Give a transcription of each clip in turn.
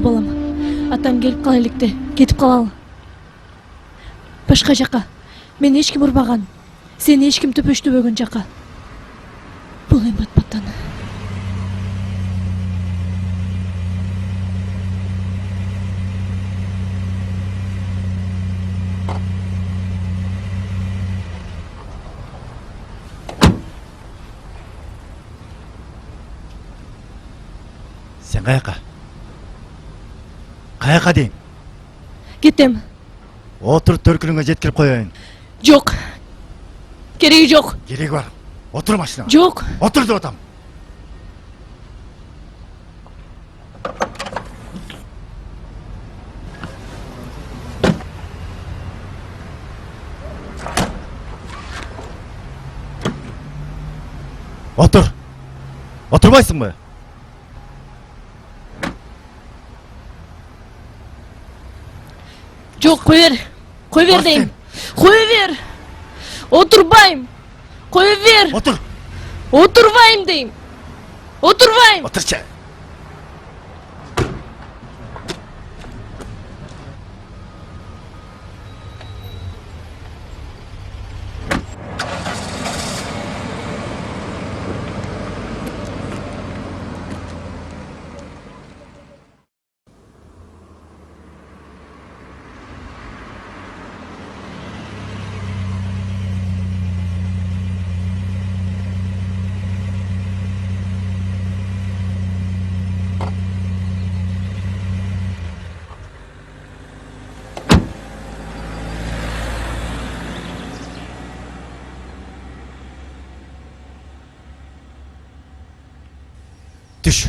Балам, атам келіп қалайлыкты, кетіп қалалы. Башқа жаққа. Мен ешкім ұрбаған. Сен ешкім төпөштөбөгөн жаққа. Бұл эми батпаттан. Сен қаяққа? Қаяққа дейін? Кетем. Отыр, төркүнүңө жеткирип коеюн. Жоқ. Кереги жоқ. Кереги бар. Отыр машинаға. Жоқ. Отыр деп атам. Отыр. Отырбайсың ба? Жоқ, қой бер. Қой бер дейм. Қой бер. Отырбайым. Қой бер. Отыр. Отырбайым дейм. Отырбайым. Отыршы. Түш.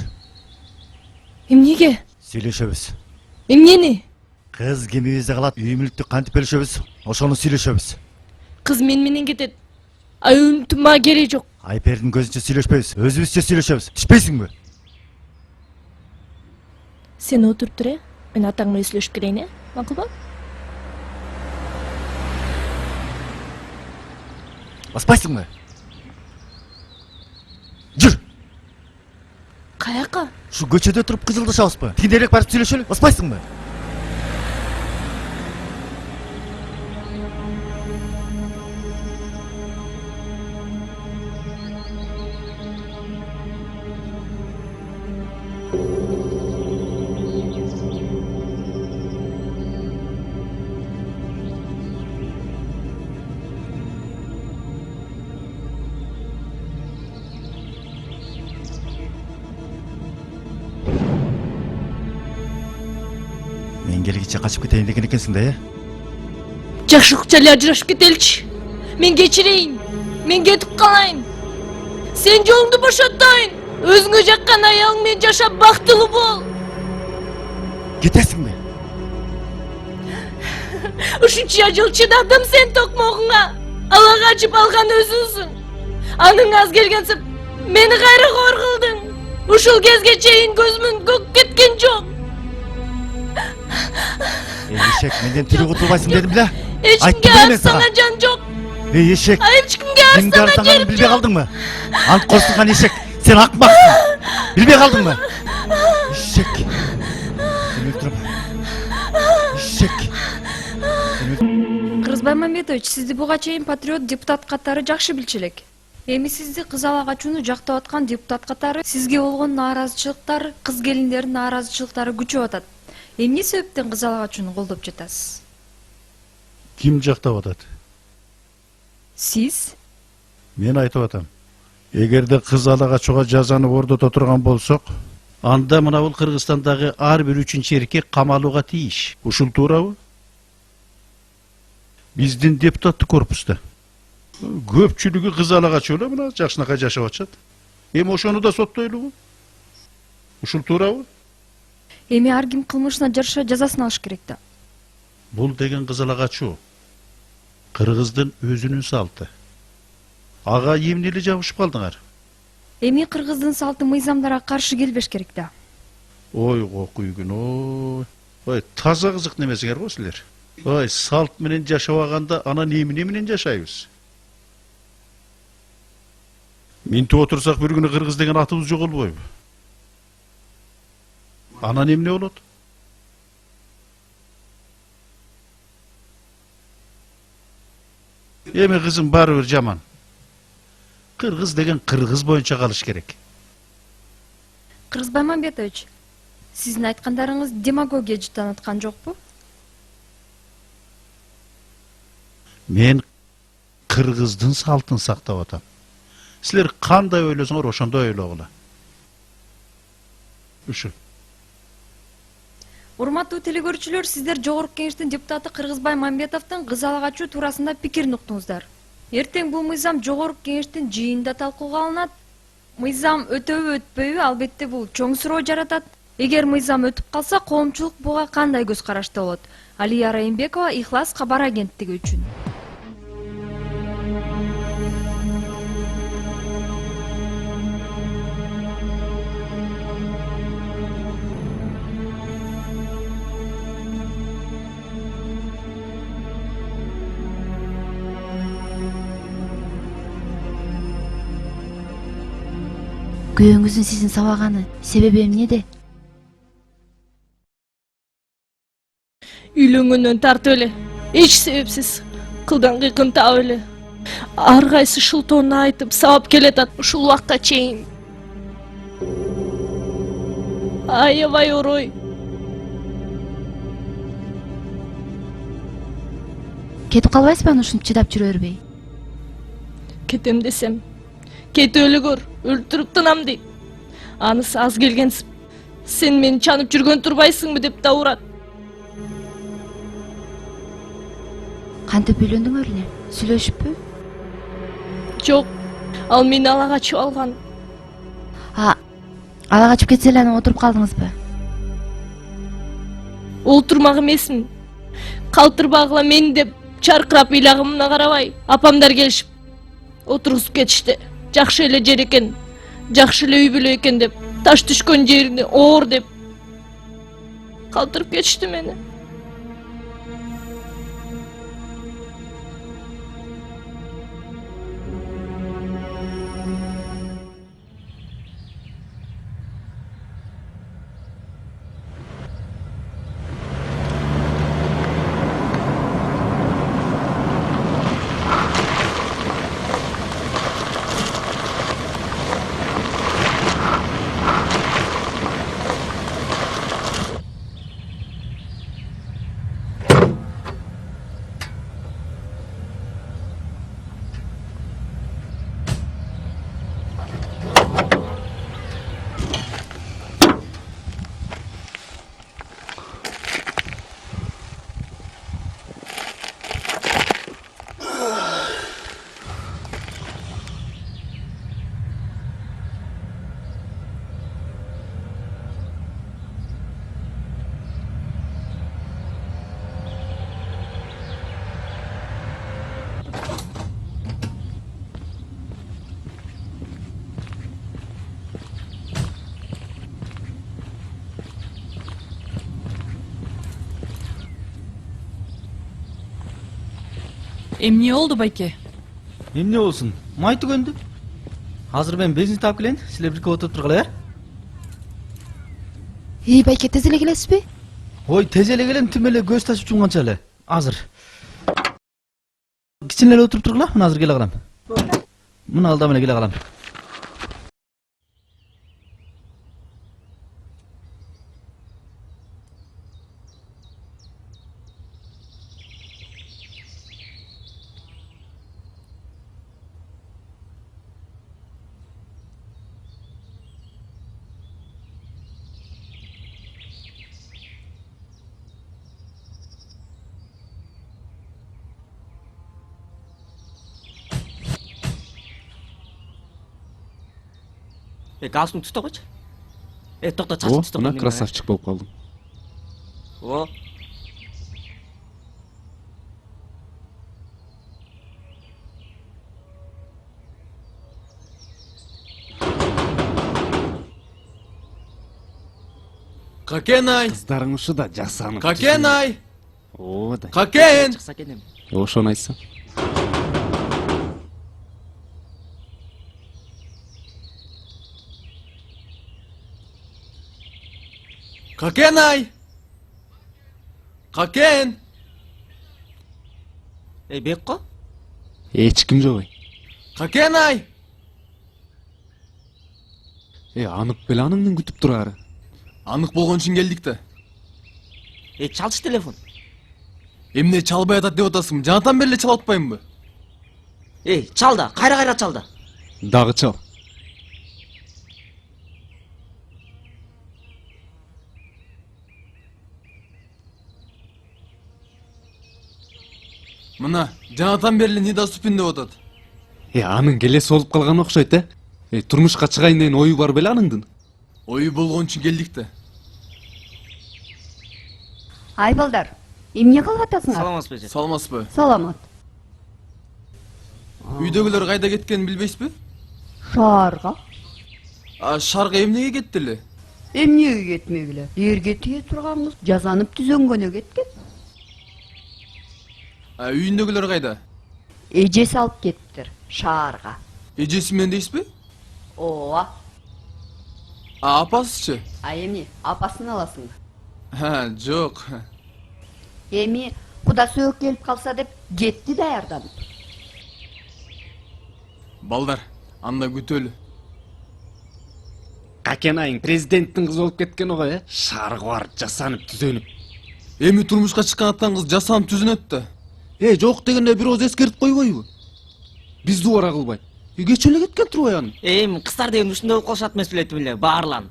Эмнеге? Сүйлөшөбүз. Эмнени? Кыз кимибизде калат, үй мүлктү кантип бөлүшөбүз? Ошону сүйлөшөбүз. Кыз мен менен кетет. Ай үмүтүм мага кереги жок. Айпердин көзүнчө сүйлөшпөйбүз. Өзүбүзчө сүйлөшөбүз. Түшпөйсүңбү? Сен отуруп тур, мен атаң менен сүйлөшүп келейин, макулбу? Баспайсыңбы? Жүр. Каяка? Шу көчөдө туруп кыжылдашабызбы? Тигинерээк барып сүйлөшөлү. Баспайсыңбы? Мен келгиче качып кетейин деген экенсиң да, Жакшы укча эле ажырашып кетеличи. Мен кечирейин. Мен кетип калайын. Сен жолуңду бошотойн. Өзүңө жаккан аялың менен жашап бактылуу бол. Кетесиңби? Ушунча жыл чыдадым сен токмогуңа. Алага ачып алган өзүңсүң. Анын аз келгенсип мени кайра кор кылдың. Ушул кезге чейин көзүмөн көк кеткен жок. Ешек, менден тірі құтылбайсың дедім бе? Эчкимге Айттым мен арсаңа саған. жан жок. Ешек, Эчкимге кімге арсаңа арсаңанын жерим білбей жок. қалдың ба? Ант қосылған ешек, сен ақымақсың. Білбей қалдың ба? Ешек. Сен өлтіріп. Ешек. Кыргызбай Мамедович, сизди буга чейин патриот депутат катары жакшы билчү элек. Эми сизди кыз ала качууну жактап аткан депутат катары сизге болгон нааразычылыктар, кыз келиндердин нааразычылыктары күчөп атат. Эмне себептен кыз ала качууну колдоп жатасыз? Ким жактап атат? Сиз? Мен айтып атам. Эгерде кыз ала качууга жазаны ордото турган болсок, анда мына бул Кыргызстандагы ар бир үчүнчү эркек камалууга тийиш. Ушул туурабы? Биздин депутаттык корпуста көпчүлүгү кыз ала качуу эле мына жакшынакай жашап атышат. Эми ошону да соттойлубу? Ушул туурабы? Эми ар ким кылмышына жараша жазасын алыш керек да. Бул деген кыз ала качуу Кыргыздын өзүнүн салты. Ага эмне эле жабышып калдыңар? Эми кыргыздын салты мыйзамдарга каршы келбеш керек да. Ой, күйгүн, ой. Ой, таза кызык немесиңер го силер. Ой, салт менен жашабаганда анан эмне менен жашайбыз? Минтип отурсак бир күнү кыргыз деген атыбыз жоголбойбу? Анан эмне болот? Эми кызым баары бир жаман. Кыргыз деген кыргыз боюнча калыш керек. Кыргызбай Мамедович, сиздин айткандарыңыз демагогия жыттанып аткан жокпу? Мен кыргыздын салтын сактап атам. Силер кандай ойлосоңор ошондой ойлогула. Ушу. Урматтуу телекөрүүчүлөр, сиздер Жогорку Кеңештин депутаты Кыргызбай Мамбетовдун кыз ала качуу туурасында пикирин уктуңуздар. Эртең бул мыйзам Жогорку Кеңештин жыйынында талкууга алынат. Мыйзам өтөбү өтпөйбү, албетте бул чоң суроо жаратат. Эгер мыйзам өтүп калса, коомчулук буга кандай көз карашта болот? Алия Райымбекова, Ихлас кабар агенттиги үчүн. Күйөөңүздүн сиздин сабаганы себеби эмнеде? Үйлөнгөндөн тартып эле эч себепсиз кылдан кыйкын таап эле ар кайсы шылтоону айтып сабап келатат ушул убакка чейин. Аябай орой. Кетип калбайсызбы аны ушинтип чыдап жүрө бербей? Кетем десем кетип эле көр, өлтүрүп тынам дейт. Анысы аз келгенсип сен мени чанып жүргөн турбайсыңбы деп да урат. Кантип үйлөндүңөр эле? Сүйлөшүппү? Жок, ал мени ала качып алган. Ала качып кетсе эле анан отуруп калдыңызбы? Олтурмак эмесмин. Калтырбагыла мени деп чаркырап ыйлагымына карабай, апамдар келишип отургузуп кетишти. Жакшы эле жер экен, жакшы эле үй бүлө экен деп, таш түшкөн жерине оор деп калтырып кетишти мени. Эмне болду байке? Эмне болсун? Май түгөндү. Азыр мен бензин таап келейин. Силер бирге отуруп тургула, байке тез эле келесизби? Ой, тез эле келем, тим эле көз тачып чумганча эле. Азыр. Кичине эле отуруп тургула, мен азыр келе калам. Мына алдам эле келе калам. галстук түстө койчу. Токто О, чачып түстө мына красавчик болуп калдым. О. Какенай! Кыздарың ушуда жасанып. Какенай! О, да. Какен! Чыкса экен. Ошону айтсам. Какенай! Какен! Бекко? Эч ким жок. Какенай! Анық беле аныңдын күтүп турары. Анық болгон үчүн келдик да. Чалчы телефон. Эмне чалбай атат деп атасың? Жанатан бери эле чалып атпаймынбы? Чал да, кайра чал да. Дагы чал. Мына, Жанатан бери эле недоступен деп атат. Анын келеси болуп калган окшойт, турмушка чыгайын деген ою бар беле аныңдын? Ою болгон үчүн келдик да. Ай балдар, эмне кылып атасыңар? Саламатсызбы эже? Саламатсызбы? Саламат. Үйдөгүлөр кайда кеткенин билбейсизби? Шаарга. Шаарга эмнеге кетти эле? Эмнеге кетмегиле? Эрге тие турганбыз, жазанып түзөнгөнө кеткен. Үйүндөгүлөр кайда? Эжеси алып кетиптир шаарга. Эжеси менен дейсизби? Ооба. Апасычы? Эмне, апасын аласың? Жок. Эми куда сөөк келип калса деп кетти даярданып. Балдар, анда күтөлү. Какенайың президенттин кызы болуп кеткен ого, Шаарга барып жасанып түзөнүп. Эми турмушка чыккан аттан кыз жасанып түзөнөт да. Жок дегенде бир ооз эскертип койбойбу? Бизди убара кылбай. Кече эле кеткен турбай аны. Эми кыздар деген ушундай болуп калышат эмес беле эле, баарлан.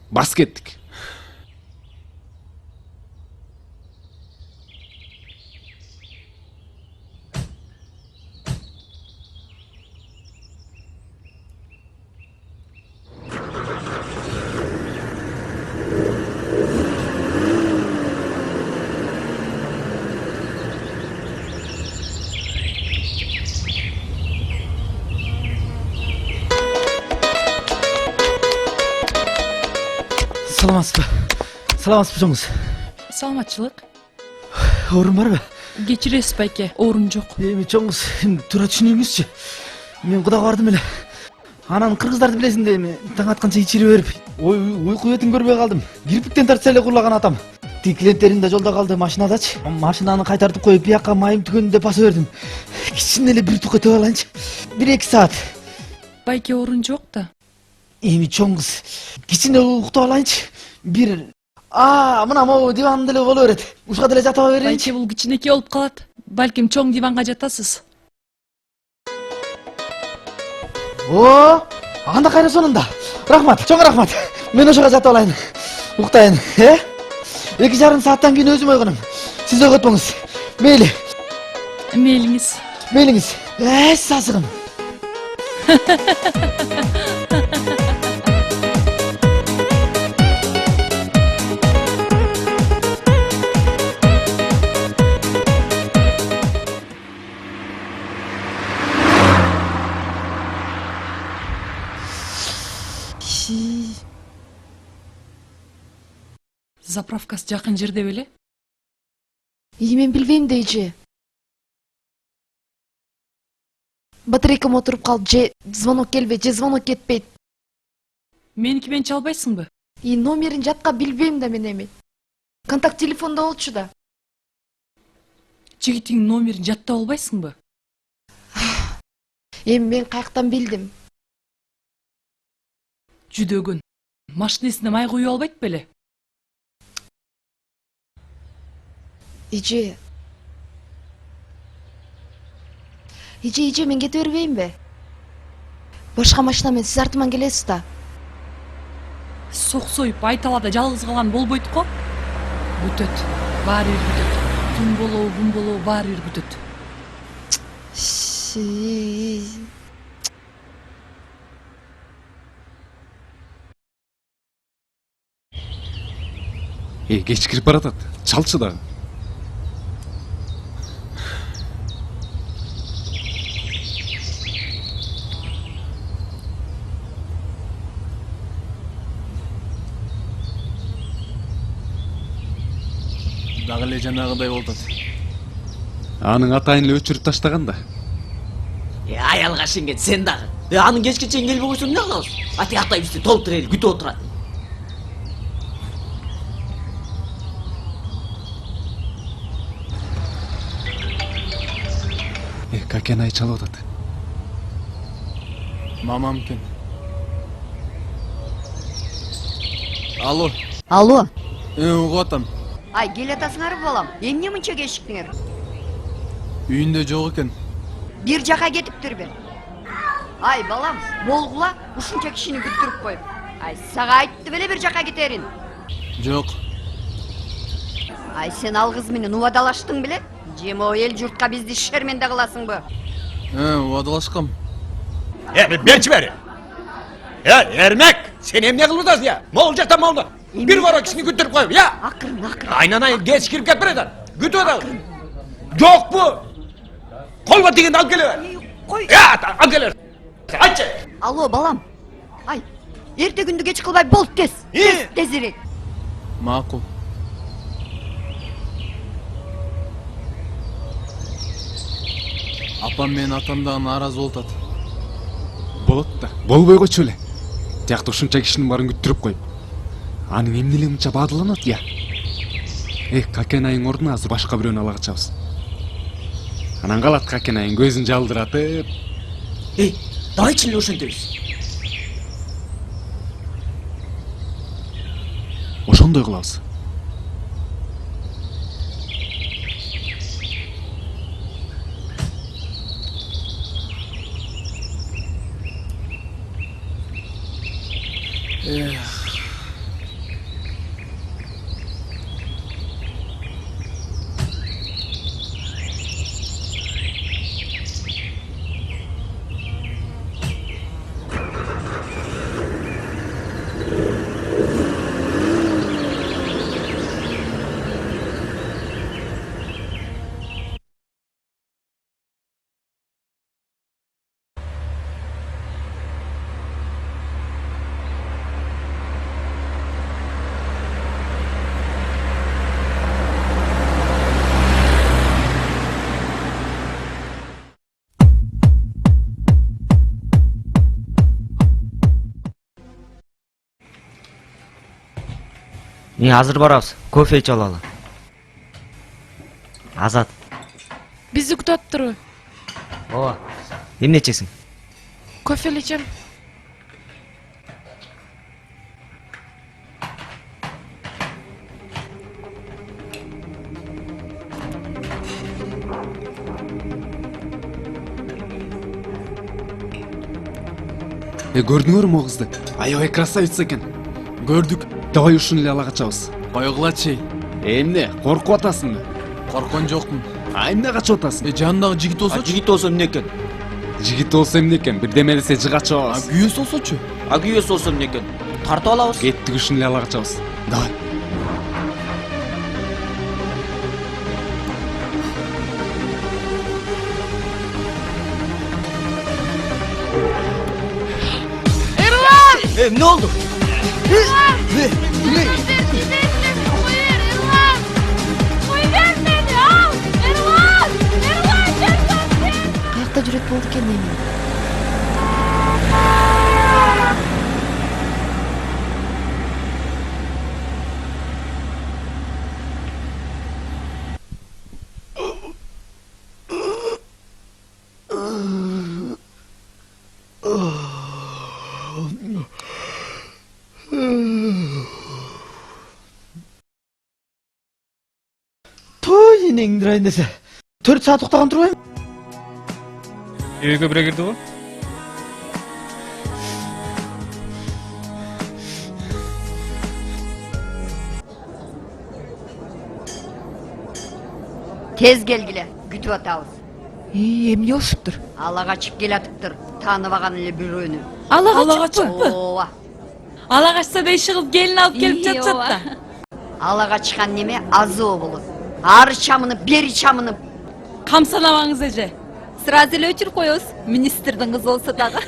Бас кеттик. Саламатсызбы? Саламатсызбы жоңуз? Саламатчылык. Оорун барбы? Кечиресиз байке, оорун жок. Эми чоңуз, туура түшүнүңүзчү. Мен кудага бардым эле. Анан кыргыздарды билесиң да эми таң атканча ичирип берип, уйку бетин көрбөй калдым. Кирпиктен тартса эле курлаган атам. Тиги клиенттерим да жолдо калды машинадачы. Машинаны кайтартып коюп, бияка майым түгөнүн деп баса бердим. Кичине эле бир тукай төп алайынчы. 1-2 саат. Байке оорун жок да. Эми чоңуз, кичине уктап алайынчы. Мына могу диванда эле боло берет. Ушка деле жатып Байке берейинчи. бул кичинекей болуп калат. Балким чоң диванга жатасыз. Анда кайра сонунда. Рахмат, чоң рахмат. Мен ошого жатып алайын. Уктайын, 2,5 сааттан кийин өзүм ойгоном. Сиз ойготпоңуз. Мейли. Мейлиңиз. Мейлиңиз. Сасыгым. Заправкасы жакын жерде беле? Мен билбейм дейчи. Батарейкам отуруп калды, же звонок келбейт, же звонок кетпейт. Меники менен чалбайсыңбы? Номерин жатка билбейм да мен эми. Контакт телефонда болчу да. Жигитиңдин номерин жатта албайсыңбы? Эми мен каяктан билдим? Жүдөгөн. Машинесине май куюп албайт беле? Ije мен кете бербеймби? Башка машина менен сиз артыман келесиз да. Сок союп Айталада жалгыз калган болбойт го? Бүтөт. Баары бир бүтөт. Түн болобу, күн болобу баары бир бүтөт. Кеч кирип баратат. Чалчы дагы. Дагы эле жанагыдай болуп атат. Анын атайын эле өчүрүп таштаган да. Аялга шенген сен дагы. Анын кечке чейин келбей койсоң эмне кылабыз? Тияктай бизди толтур эл күтүп отурат. Какен ай чалып атат. Мамам экен. Алло. Алло. Угуп атам. Ай, келатасыңарбы балам? Эмне мынча кечиктиңер? Үйүндө жок экен. Бир жака кетиптирби? Ай, балам, болгула ушунча кишини күттүрүп коюп. Ай, сага айтты беле бир жака кетерин. Жок. Ай, сен ал кыз менен убадалаштың беле? Же могу эл журтка бизди шерменде кыласыңбы? Убадалашкам. Берчи бери. Эрмек, сен эмне кылып атасың я? Могул жакта молду. Бир кора кишини күттүрүп коюп, я? Акырын, акырын. Айнанай кеч кирип кетип баратат. Күтүп атат. Жокпу? Колго тигенди алып келе. Кой. Алып келе. Айтчы. Алло, балам. Ай, эрте күндү кеч кылбай болт тез. Тезирээк. Макул. Апам менен атам дагы нааразы болуп атат. Болот да. Болбой койчу эле. Тиякта ушунча кишинин баарын күттүрүп коюп. Анын эмне эле мынча баадыланат, я? Какен айын ордуна азыр башка бирөөнү ала качабыз. Анан калат Какен айын көзүн жалдыратып. Давайчы эле ошентебиз. Ошондой кылабыз. Азыр барабыз. Кофе ичип алалы. Азат. Бизди күтүп атыптырбы? Ооба. Эмне ичесиң? Кофе эле ичем. Көрдүңөрбү могу кызды? Аябай красавица экен. Көрдүк. Давай ушуну эле ала качабыз. Койгулачы. Эмне? Коркуп атасыңбы? Корккон жокмун. Эмне качып атасың? Жанындагы жигит болсочу? Жигит болсо эмне экен? Жигит болсо эмне экен? Бирдеме десе жыга чабабыз. Күйөөсү болсочу? Күйөөсү болсо эмне экен? Тартып алабыз. Кеттик, ушуну эле ала качабыз. Давай. Эмне болду? Каякта жакта жүрөт болду экен эми. Энеңдир айын десе. 4 саат уктаган турбайм. Үйгө бире кирди го? Tez gelgile, gütüp atабыз. Эмне болушуптур? Ала качып келатыптыр, тааныбаган эле бирөөнү. Ала качыппы? Ооба. Ала качса да иши кылып келин алып келип жатышат да. Ала качкан неме азоо болот. Ары чамынып, бери чамынып. Камсанабаңыз эже. Сразу эле өчүрүп коебуз. Министрдин кызы болсо дагы.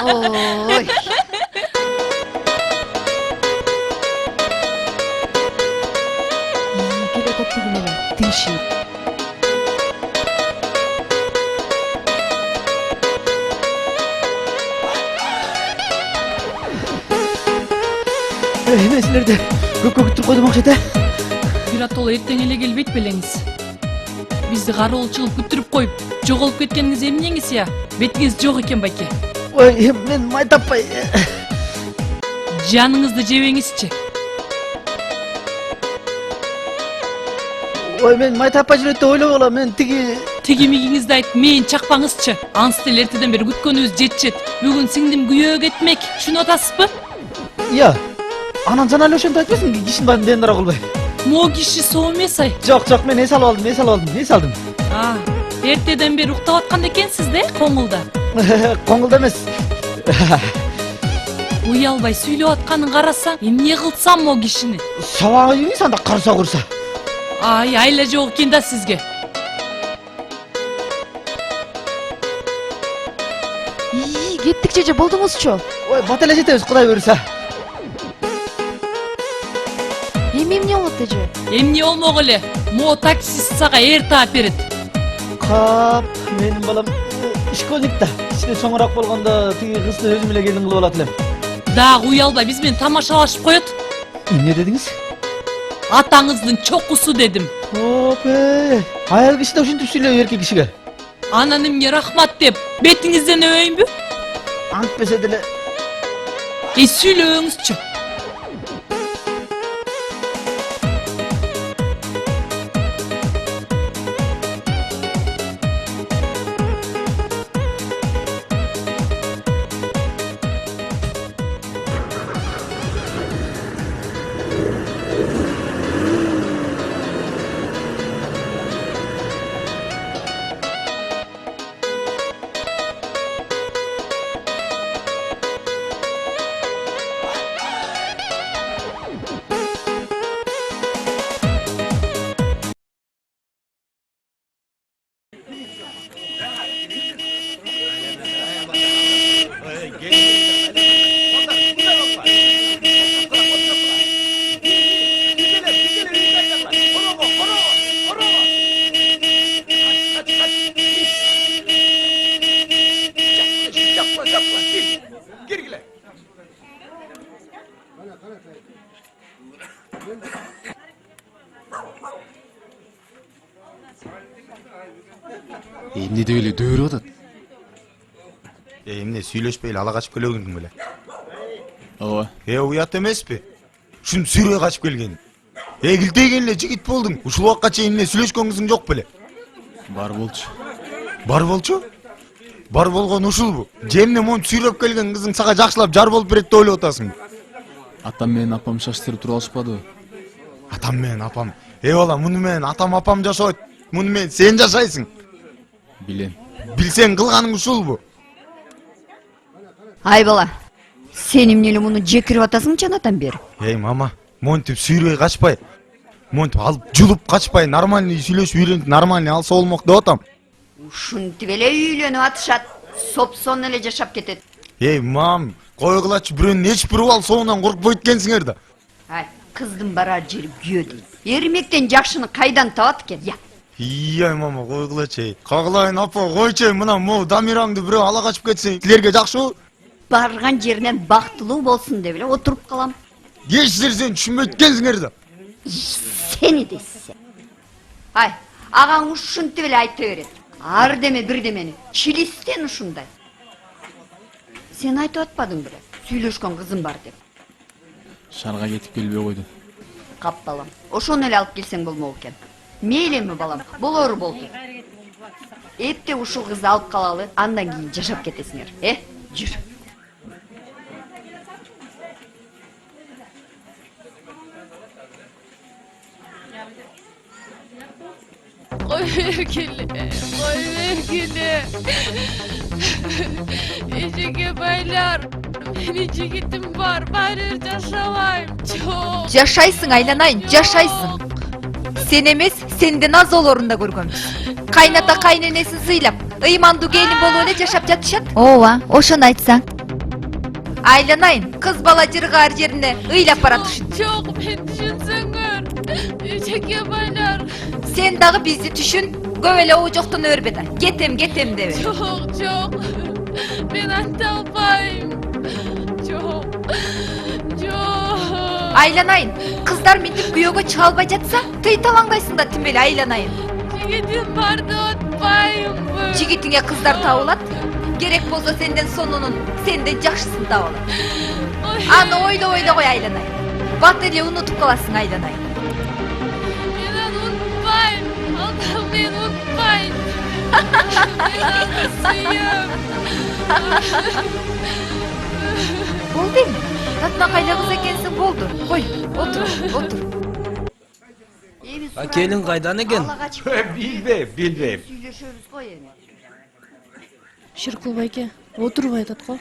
Ой. Келе атат бүгүн эле. Тынчый. Эме силерди көккө күттүрүп койдум окшойт, Биротоло эртең эле келбейт белеңиз. Бизди кароол чыгып күттүрүп коюп, жоголуп кеткениңиз эмнеңиз я? Бетиңиз жок экен байке. Ой, мен май таппай. Жаныңызды жебеңизчи. Ой, мен май таппай жүрөт деп ойлогола, мен Тигимигиңизди айтып, мени чакпаңызчы. Ансы деле эртеден бери күткөнүбүз жетишет. Бүгүн сиңдим күйөөгө кетмек. Түшүнүп атасызбы? Я, анан жана эле ошентип айтпайсың, кишинин баарын дендара кылбай. Могу киши соо эмес ай. Жок, мен эс алып алдым. Эртеден бери уктап аткан экенсиз да, коңулда. Коңулда эмес. Уялбай сүйлөп атканын карасаң, эмне кылсам могу кишини? Сабагы үйүңүз анда карса курса. Ай, айла жок экен да сизге. Кеттик же болдуңузчу. Ой, бат эле жетебиз, Кудай буйруса. Эмне болот эже? Эмне болмок эле? Мо таксист сага эр таап берет. Кап, менин балам ишконик да. Кичине чоңураак болгондо тиги кызды өзүм эле келин кылып алат элем. Дагы уялбай биз менен тамашалашып коет. Эмне дедиңиз? Атаңыздын чокусу дедим. Опе, аял киши да ушинтип сүйлөйбү эркек кишиге. Анан эмне рахмат деп бетиңизден өбөйүнбү? Антпесе деле. Сүйлөңүзчү. Эмне деп эле дөөрүп атат? Эмне сүйлөшпөй эле ала качып келгенсиң беле? Ооба. Уят эмеспи? Ушинтип сүйрөй качып келген. Килтейген эле жигит болдуң. Ушул убакка чейин эмне сүйлөшкөнүңүз жок беле? Бар болчу. Бар болчу? Бар болгон ушулбу? Же эмне монтип сүйрөп келген кызың сага жакшылап жар болуп берет деп ойлоп атасың? Атам менен апам шаштырып туруп алышпадыбы? Атам менен апам. Бала, муну менен атам апам жашабайт. Муну менен сен жашайсың. Билем. Билсең кылганың ушулбу? Ай бала, сен эмне эле муну жекирип атасың жанатан бери? Мама, монтип сүйрөй качпай. Монтип алып жулуп качпай, нормальный сүйлөшүп үйрөнүп, нормальный алса болмок деп атам. Ушинтип эле үйлөнүп атышат, сопсон эле жашап кетет. Мам, койгулачы бирөөнүн эч бир убал соонан коркпойт экенсиңер да. Ай, кыздын барар жери күйөө дейт. Эрмектен жакшыны кайдан табат экен? Ия мама койгулачы. Кагылайын апа койчу мына могу Дамираңды бирөө ала качып кетсе силерге жакшыбы? Барган жеринен бактылуу болсун деп эле отуруп калам. Ешсиздер сен түшүнбөйт экенсиңер да. Сени десе. Ай, агаң ушинтип эле айта берет. Ар деме бир демени. Чилистен ушундай. Сен айтып атпадың беле? Сүйлөшкөн кызым бар деп. Шарга кетип келбей койду. Кап балам. Ошону эле алып келсең болмок экен. Мейлими балам, болору болду. Эпте ушул кызды алып калалы, андан кийин жашап кетесиңер. Жүр. Koy vergili, koy vergili. Ecege baylar, benim cigitim var, bari yaşamayım çok. Жашайсың айланайын, жашайсың. Сен эмес, сенден аз олорунда көргөнбүз. Кайната кайненесин сыйлап, ыймандуу келин болуп эле жашап жатышат. Ооба, ошону айтсаң. Айланайын, кыз бала жыргар жерине ыйлап баратышын. Çok, ben düşünsengör. Ecege baylar. Сен дагы бизди түшүн, көп эле оожоктон өрбе да. Кетем деп. Çok. Ben anta alpayım. Çok. Айланайын, кыздар минтип күйөөгө чыга албай жатса, тый талаңдайсың да тим эле айланайын. Cigitim vardı atpayım bu. Жигитиңе кыздар табылат, керек болсо сенден сонунун, сенден жакшысын таап алат. Аны ойлой кой айланайын. Бат эле унутуп каласың айланайын. Ben unutmayın. Allah'ım ben unutmayın. Ben alışıyım. Болду эми. Татмакайлы кыз экенсиң, болду. Кой, отур. Келин кайдан экен? Билбейм. Сүйлөшөбүз го эми. Ширкул байке, отурбай атат го.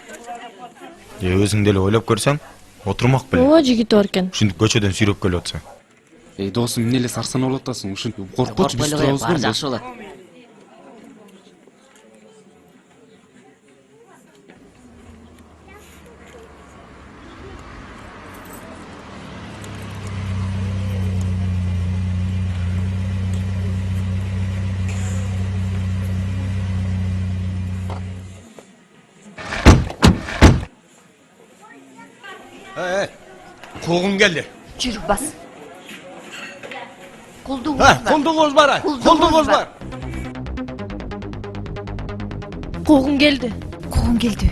Өзүң деле ойлоп көрсөң, отурмак беле. Ооба, жигити бар экен. Ушинтип көчөдөн сүйрөп келип атсаң. Досум, эмне эле сарсанап атасың? Ушинтип коркпочу, биз турабыз Бар го. жакшы болот. Kogum geldi. Жүр бас. Кулдугуз Ha, бар. kuldunuz var. Kuldunuz var. Kovgun geldi. Когун келди.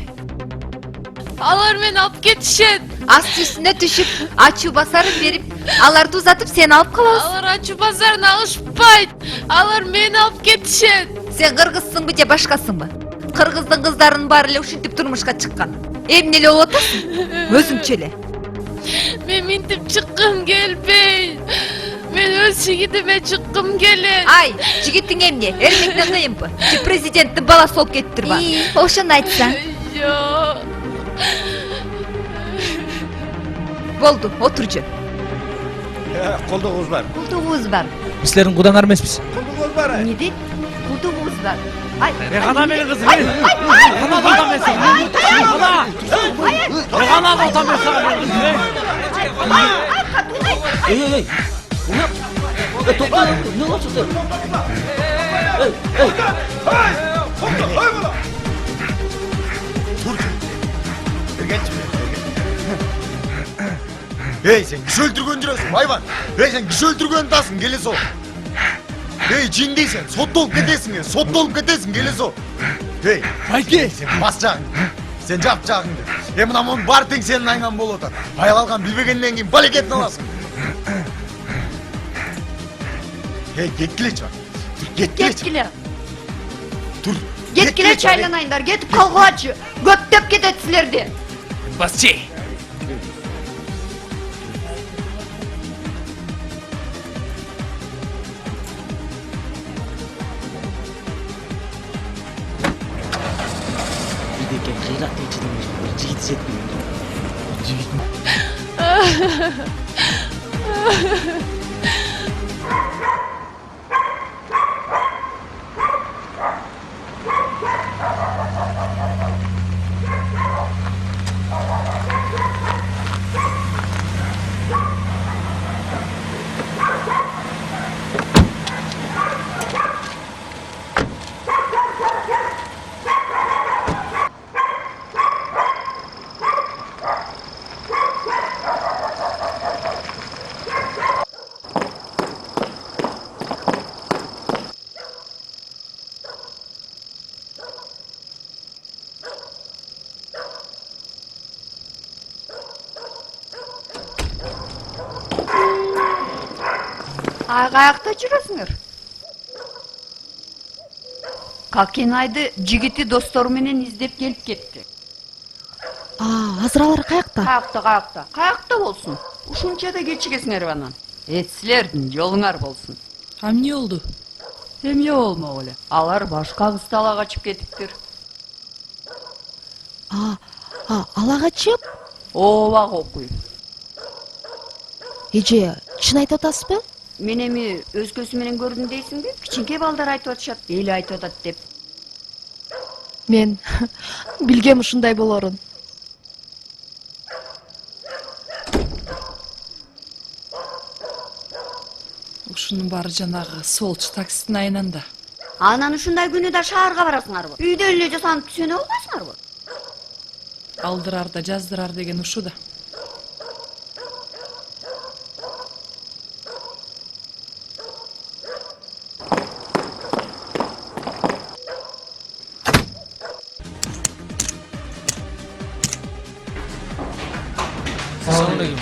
Alır beni alıp getişin. Асты үстүнө түшүп, ачуу басарын берип, аларды узатып сени алып калабыз. Alır açı pazarına alışmayın. Alır beni alıp getişin. Сен кыргызсыңбы же башкасыңбы? Кыргыздын кыздарынын баары эле ушинтип турмушка чыккан. Эмне эле болуп атасың? Өзүңчө эле. Ben mintip çıkkım gelmeyin. Ben öz şigitime çıkkım gelin. Ай, жигитиң эмне? Эрмектен кыйынбы? Же президенттин баласы болуп кетиптирби? Ошону айтсаң. Yok. Болду, отурчу. Kuldunuz var. Кулдугуз бар. Силердин кудаңар эмеспиз. Kuldunuz var. Не дейт? Кулдугуз бар. Ай, Кана менин кызым. Кана да мен сага. Кана да мен сага. Ey. Topla. Ne olacak sen? Ey sen kişi öldürgөн жүрөсүң, hayvan. Ey sen kişi öldürgön tasın, gele so. Ey cin değilsen, sottolup кетесиң, gele so. Ey, Байке. sen басчагың. Sen жапчагыңды. Мына монун бар тең сенин айңан болуп атат. Аял алган билбегенден кийин балекетін аласың. Ey, кеткилечи бак. кеткиле. Тур. Кеткилечи айланайындар, кетип калгылачы. Көптөп кетет силерди. Басчы. Bir de kıyrak geçirmiş. Cigit setmiyor. Каякта жүрөсүңөр? Какенайды жигити достору менен издеп келип кетти. Азыр алар каякта? Каякта болсун. Ушунча да кечигесиңер анан. Силердин жолуңар болсун. А эмне болду? Эмне болмок эле? Алар башка кыз талаа качып кетиптир. Ала качып? Ооба кокуй. Эже, чын айтып атасызбы? Мен эми өзгөсү менен көрдүм дейсиңби? Кичинекей балдар айтып атышат, эл айтып атат деп. Мен билгем ушундай болорун. Ушунун баары жанагы солчу таксистин айынан да. Анан ушундай күнү да шаарга барасыңарбы? Үйдө эле жасанып түшөнө албайсыңарбы? Алдырар да жаздырар деген ушу да. Assalamualaikum.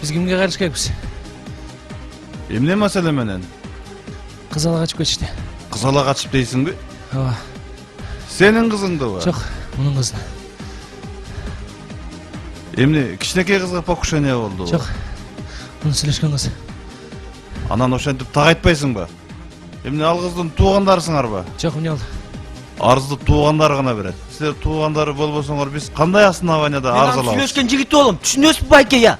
Biz kimge karşı gelipsiz? Эмне маселе менен? Kız ala kaçıp geçti. Кыз ала качып дейсиңби? Ооба. Сенин кызыңдыбы? Жок, мунун кызы. Эмне кичинекей кызга покушение болду? Жок. Мунун сүйлөшкөн кыз. Анан ошентип так айтпайсыңбы? Эмне ал кыздын туугандарысыңарбы? Жок, эмне болду? Арызды туугандары гана берет. Силер туугандары болбосоңор биз кандай основанияда арыз алабыз? Сүйлөшкөн жигит болом. Түшүнөсүзбү байке я?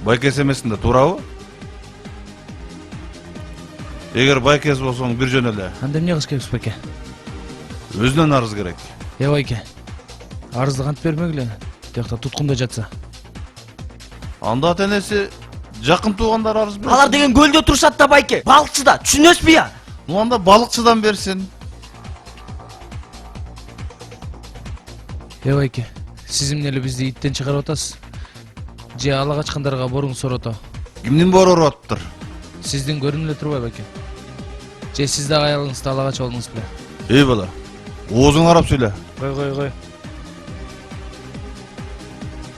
Байкес эмесин да туурабы? Эгер байкес болсоң бир жөн эле. Анда эмне кылыш керекпиз байке? Өзүнөн арыз керек. Байке. Арызды кантип бермегиле? Тиякта туткунда жатса. Анда ата-энеси жакын туугандар арыз берет. Алар деген көлдө турушат да байке. Балыкчыда, түшүнөсүзбү я? Ну анда балыкчыдан берсин. Байке, сиз эмне эле бизди иттен чыгарып атасыз? Же ала качкандарга боруң сорото? Кимдин борору аттыр? Сиздин көрүнүп эле турбайбы байке? Же сиз дагы аялыңызды ала качып алдыңыз беле? Эй бала, оозуң карап сүйлө. Кой.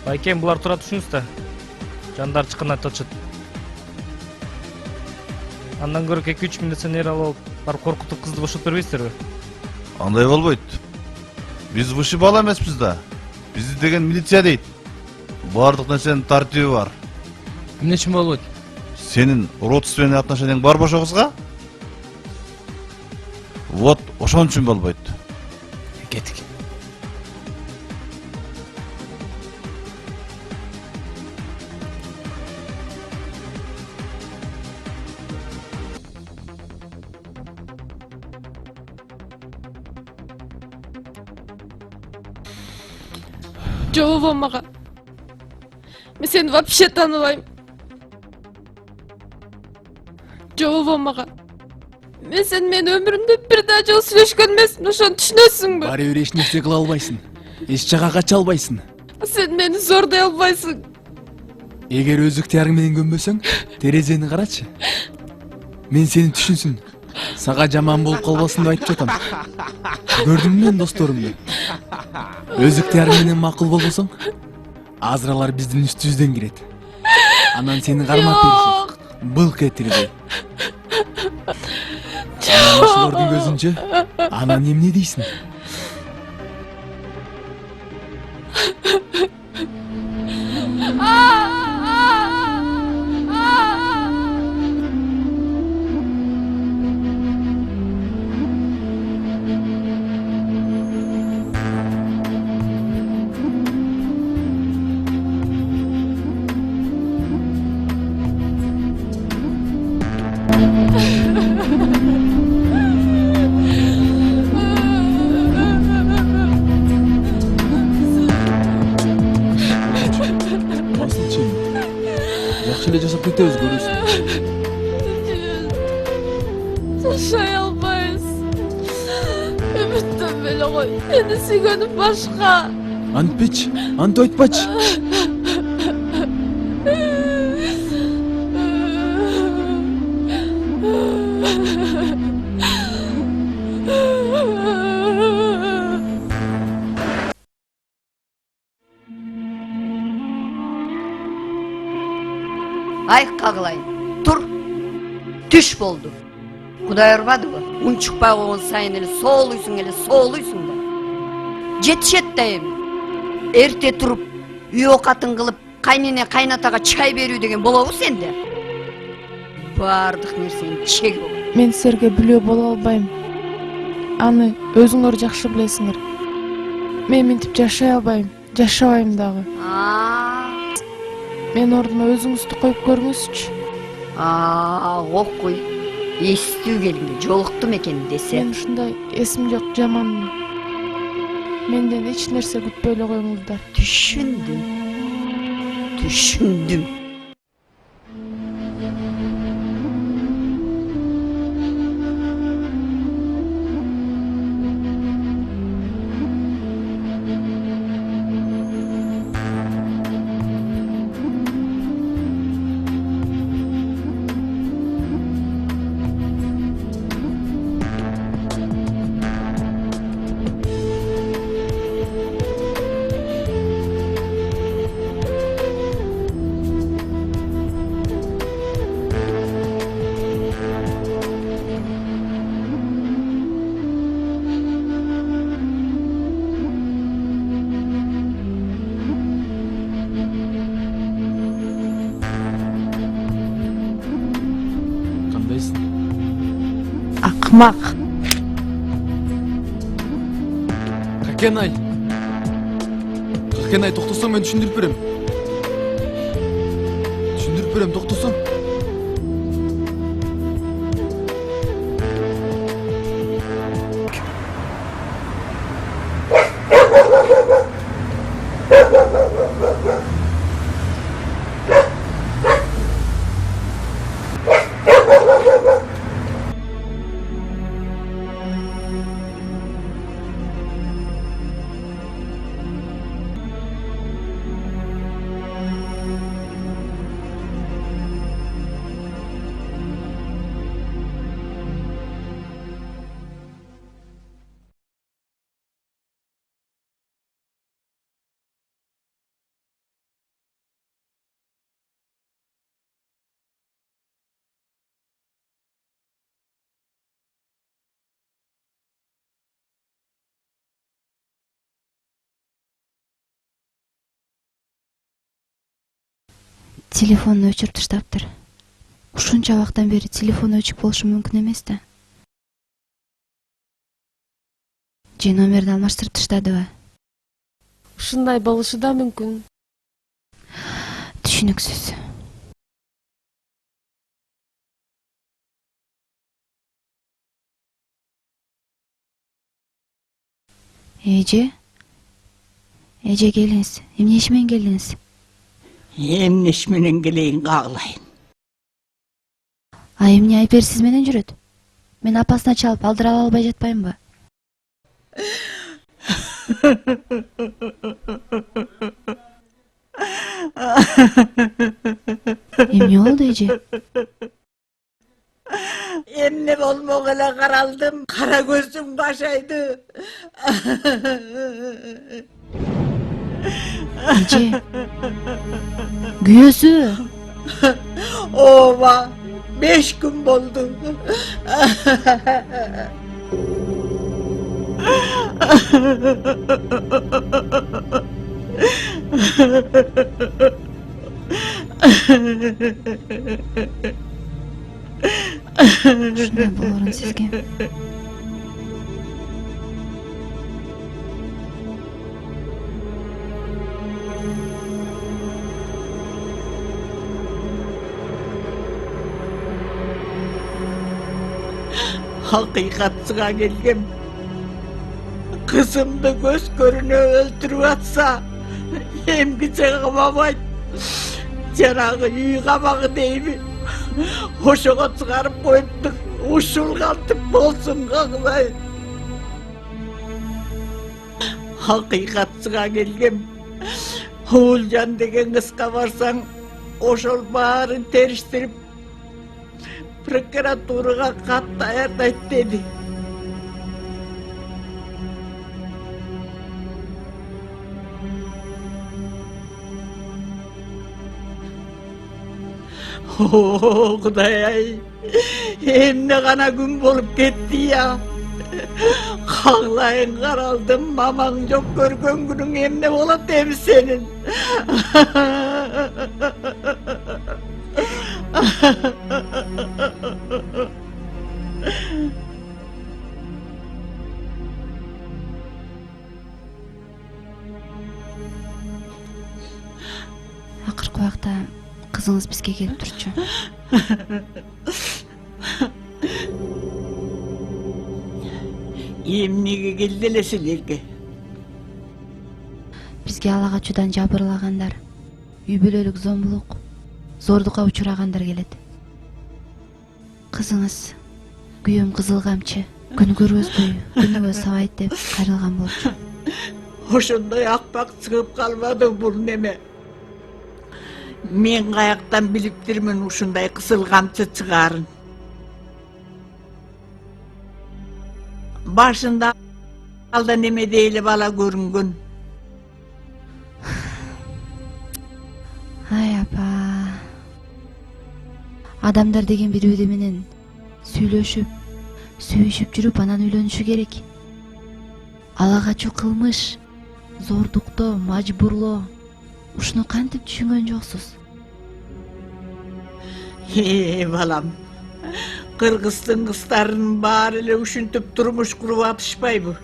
Байкем, булар тура түшүнүз да. Жандар чыккан айтып атышат. Андан көрө 2-3 милиционер алып барып коркутуп кызды бошотуп бербейсиздерби? Андай болбойт. Биз высший бала эмеспиз да. Бизди деген милиция дейт. Бардык нерсенин тартиби бар. Эмне үчүн болбойт? Сенин родственный отношенияң бар ошо кызга? Вот, ошон үчүн болбойт. Кеттик. Жоо мага. Мен сени вообще тааныбайм. Жоо мага. Мен сен менин өмүрүмдө бир да жолу сүйлөшкөн эмесмин, ошону түшүнөсүңбү? Баары бир эч нерсе кыла албайсың. Эч жака кача албайсың. Сен мени зордой албайсың. Эгер өз ыктыярың менен көнбөсөң, терезени карачы. Мен сени түшүнсүн. Сага жаман болуп калбасын деп айтып жатам. Көрдүңбү мен досторумду? Өз ыктыярың менен макул болбосоң, азыр алар биздин үстүбүздөн кирет. Анан сени кармап беришет. Былк этирбей. Анан ошолордун көзүнчө, анан эмне дейсиң? Жакшы эле жашап кетебиз, көрөсүң. Жашай албайбыз. Үмүттөн беле кой. Мени сүйгөнүм башка. Антпечи, антып айтпачы. Ай кагылайын. Тур. Түш болду. Кудай ырбадыбы? Унчукпай койгон сайын эле соолуйсуң да. Жетишет да эми. Эрте туруп, үй окатын кылып, кайнене кайнатага чай берүү деген болобу сенде? Бардык нерсенин чеги болот. Мен силерге бүлөө боло албайм. Аны өзүңөр жакшы билесиңер. Мен мынтип жашай албайм, жашабайм дагы. Мен ордуна өзүңүздү коюп көрүңүзчү. Окуй. Эстүү келинге жолуктум экен десе. Мен ушундай эсим жок, жаманмын. Менден эч нерсе күтпөй эле коюңуздар. Түшүндүм. Акмак. Какенай токтосоң мен түшүндүрүп берем. Токтосоң. Телефонду өчүрүп таштаптыр. Ушунча убактан бери телефон өчүк болушу мүмкүн эмес да. Же номерди алмаштырып таштадыбы? Ушундай болушу да мүмкүн. Түшүнүксүз. Эже келиңиз. Эмне иш менен келдиңиз? Эмне иш менен келейин кагылайын. Эмне айпер сиз менен жүрөт? Мен апасына чалып алдыра албай жатпаймынбы? Эмне болду, эже? Эмне болмок эле каралдым, кара көзүм башайды. Эже, күйөөсү? Ооба, 5 күн болду. Ушундай болорун сизге. Hakikatçığa gelgem. Kızımdı göz körüne öldürüp atsa emgice kamamayt. Canağı iyi kamağı deyimi. Hoşuna çıkarıp koyuptuk. Uşul kaltıp bolsun kağılayın. Hakikatçığa gelgem. Oğulcan degen kızga varsan oşol bağırın teriştirip prokuraturaga kat dayanayt dedi. Құдай ай, эмне гана күн болып кетті я. Қағлайын қаралдым, мамаң жоқ көрген күнің эмне болады ем сенің. Акыркы убакта кызыңыз бизге келип турчу. Эмнеге келди эле силерге? Бизге ала качуудан жабырлагандар, үй бүлөлүк зомбулук, зордукка учурагандар келет. Кызыңыз күйөөм кызыл камчы, күн көрбөспөй, күнүгө сабайт деп кайрылган болчу. Ошондой акпак чыгып калбады бул неме. Мен каяктан билиптирмин ушундай кызыл камчы чыгарын. Башында алда неме дейли бала көрүнгөн. Ай апа. Адамдар деген бир өөдө менен сүйлөшүп, сүйүшүп жүрүп анан үйлөнүшү керек. Ала качуу кылмыш, зордуктоо, мажбурлоо. Ушуну кантип түшүнгөн жоксуз? Балам, кыргыздын кыздарын баары эле ушинтип турмуш куруп атышпайбы?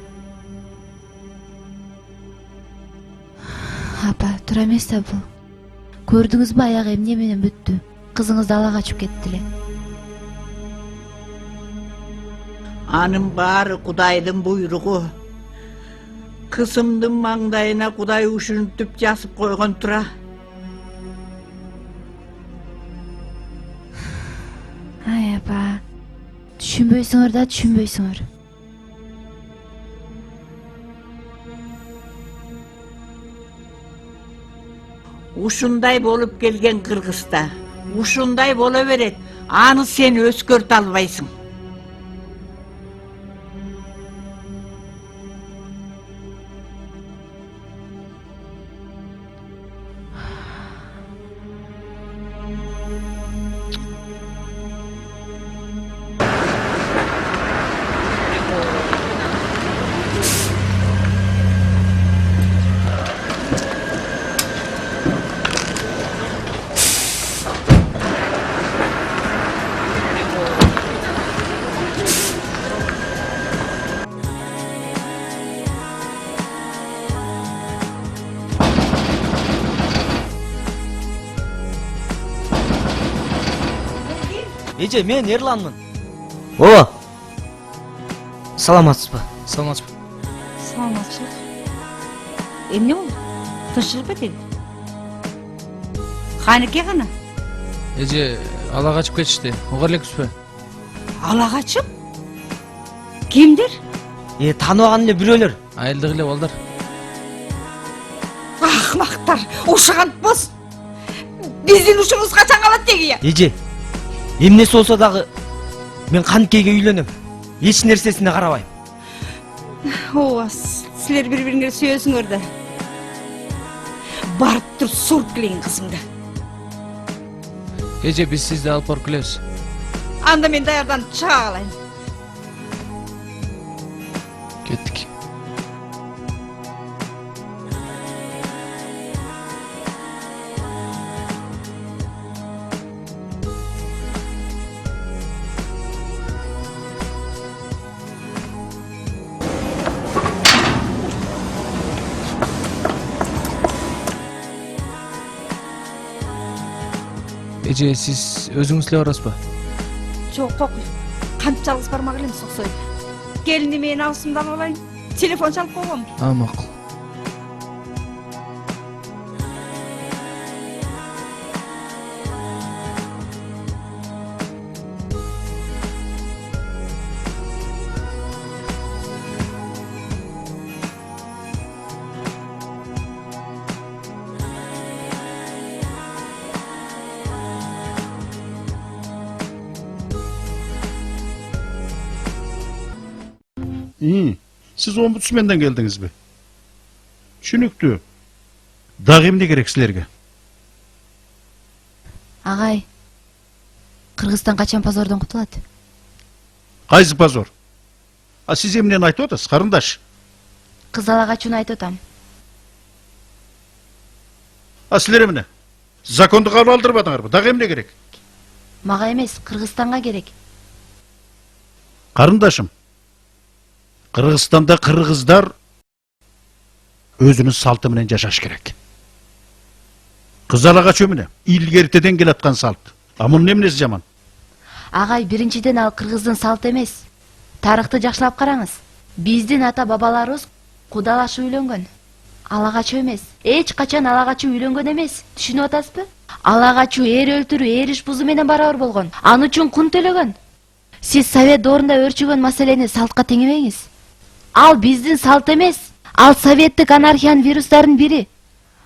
Апа, туура эмес да бул. Көрдүңүзбү аягы эмне менен бүттү? Кызыңызды ала качып кетти эле. Анын баары Кудайдын буйругу. Кызымдын маңдайына Кудай ушинтип жазып койгон тура. Ай апа, түшүнбөйсүңөр да түшүнбөйсүңөр. Ушундай болуп келген Кыргызда, ушундай боло берет. Аны сен өзгөртө албайсың. Эже, мен Эрланмын. Ооба. Саламатсызбы? Саламатсызбы. Саламатчылык. Эмне болду? Тынччылык бетеги? Канеке гана? Эже, ала качып кетишти. Угар элекпизби? Ала качып? Кимдир? Тааныбаган эле бирөөлөр. Айылдык эле балдар. Ахмактар, ушугантып болсун. Биздин ушубуз качан калат деги я? Эже, эмнеси болсо дагы мен Каныкеге үйлөнөм. Эч нерсесине карабайм. Ооба, силер бири-бириңерди сүйөсүңөр да. Барып туруп суруп келейин кызыңды. Эже, биз сизди алып барып келебиз. Анда мен даярданып чыга калайын. Кеттик. Эже, сиз өзүңүз эле барасызбы? Жок, кантип жалгыз бармак элем соксой. Келинди менин абысымдан алайын. Телефон чалып койгом. Макул. Siz ombudsmenden geldingizби? Түшүнүктүү. Дагы эмне керек силерге? Агай, Кыргызстан качан позордон кутулат? Кайсы позор? А сиз эмнени айтып атасыз, карындаш? Кыз ала качууну айтып атам. А силер эмне? Законду кабыл алдырып атыңарбы? Дагы эмне керек? Мага эмес, Кыргызстанга керек. Карындашым, Кыргызстанда кыргыздар өзүнүн салты менен жашаш керек. Кыз ала качуу эмне? Илгертеден келаткан салт. А мунун эмнеси жаман? Агай, биринчиден ал кыргыздын салты эмес. Тарыхты жакшылап караңыз. Биздин ата бабаларыбыз кудалашып үйлөнгөн. Ала качуу эмес. Эч качан ала качуу үйлөнгөн эмес. Түшүнүп атасызбы? Ала качуу эр өлтүрүү, эр иш бузуу менен барабар болгон. Аны үчүн кун төлөгөн. Сиз совет доорунда өрчүгөн маселени салтка теңебеңиз. Ал биздин салт эмес. Ал советтик анархиянын вирустарынын бири.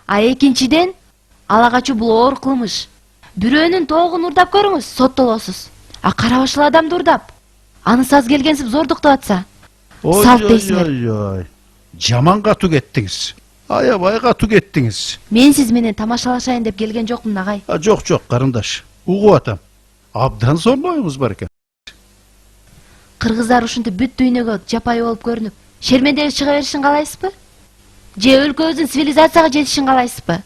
А экинчиден, ала качуу бул оор кылмыш. Бирөөнүн тоогун урдап көрүңүз, соттолосуз. А карабашыл адамды урдап, аны саз келгенсип зордуктап атса, салт дейсиңер. Жаман катуу кеттиңиз. Аябай катуу кеттиңиз. Мен сиз менен тамашалашайын деп келген жокмун, агай. Жок, карындаш. Угуп атам. Абдан зорлоюңуз бар экен. Кыргыздар ушинтип бүт дүйнөгө жапайы болуп көрүнүп, шермендеги чыга беришин каалайсызбы? Же өлкөбүздүн цивилизацияга жетишин каалайсызбы?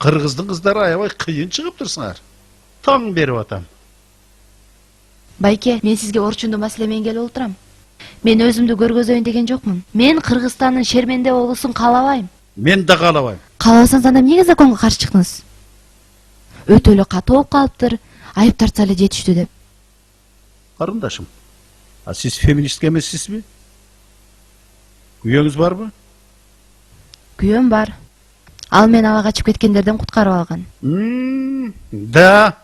Кыргыздын кыздары аябай кыйын чыгып турсуңар. Таң берип атам. Байке, мен сизге орчундуу маселе менен келип отурам. Мен өзүмдү көргөзөйүн деген жокмун. Мен Кыргызстандын шерменде болуусун каалабайм. Мен да каалабайм. Каалабасаңыз анда эмнеге законго каршы чыктыңыз? Өтө эле катуу болуп калыптыр, айып тартса эле жетиштүү деп. Карындашым, а сиз феминистке эмессизби? Күйөөңүз барбы? Күйөөм бар. Ал мен ала качып кеткендерден куткарып алган. Да.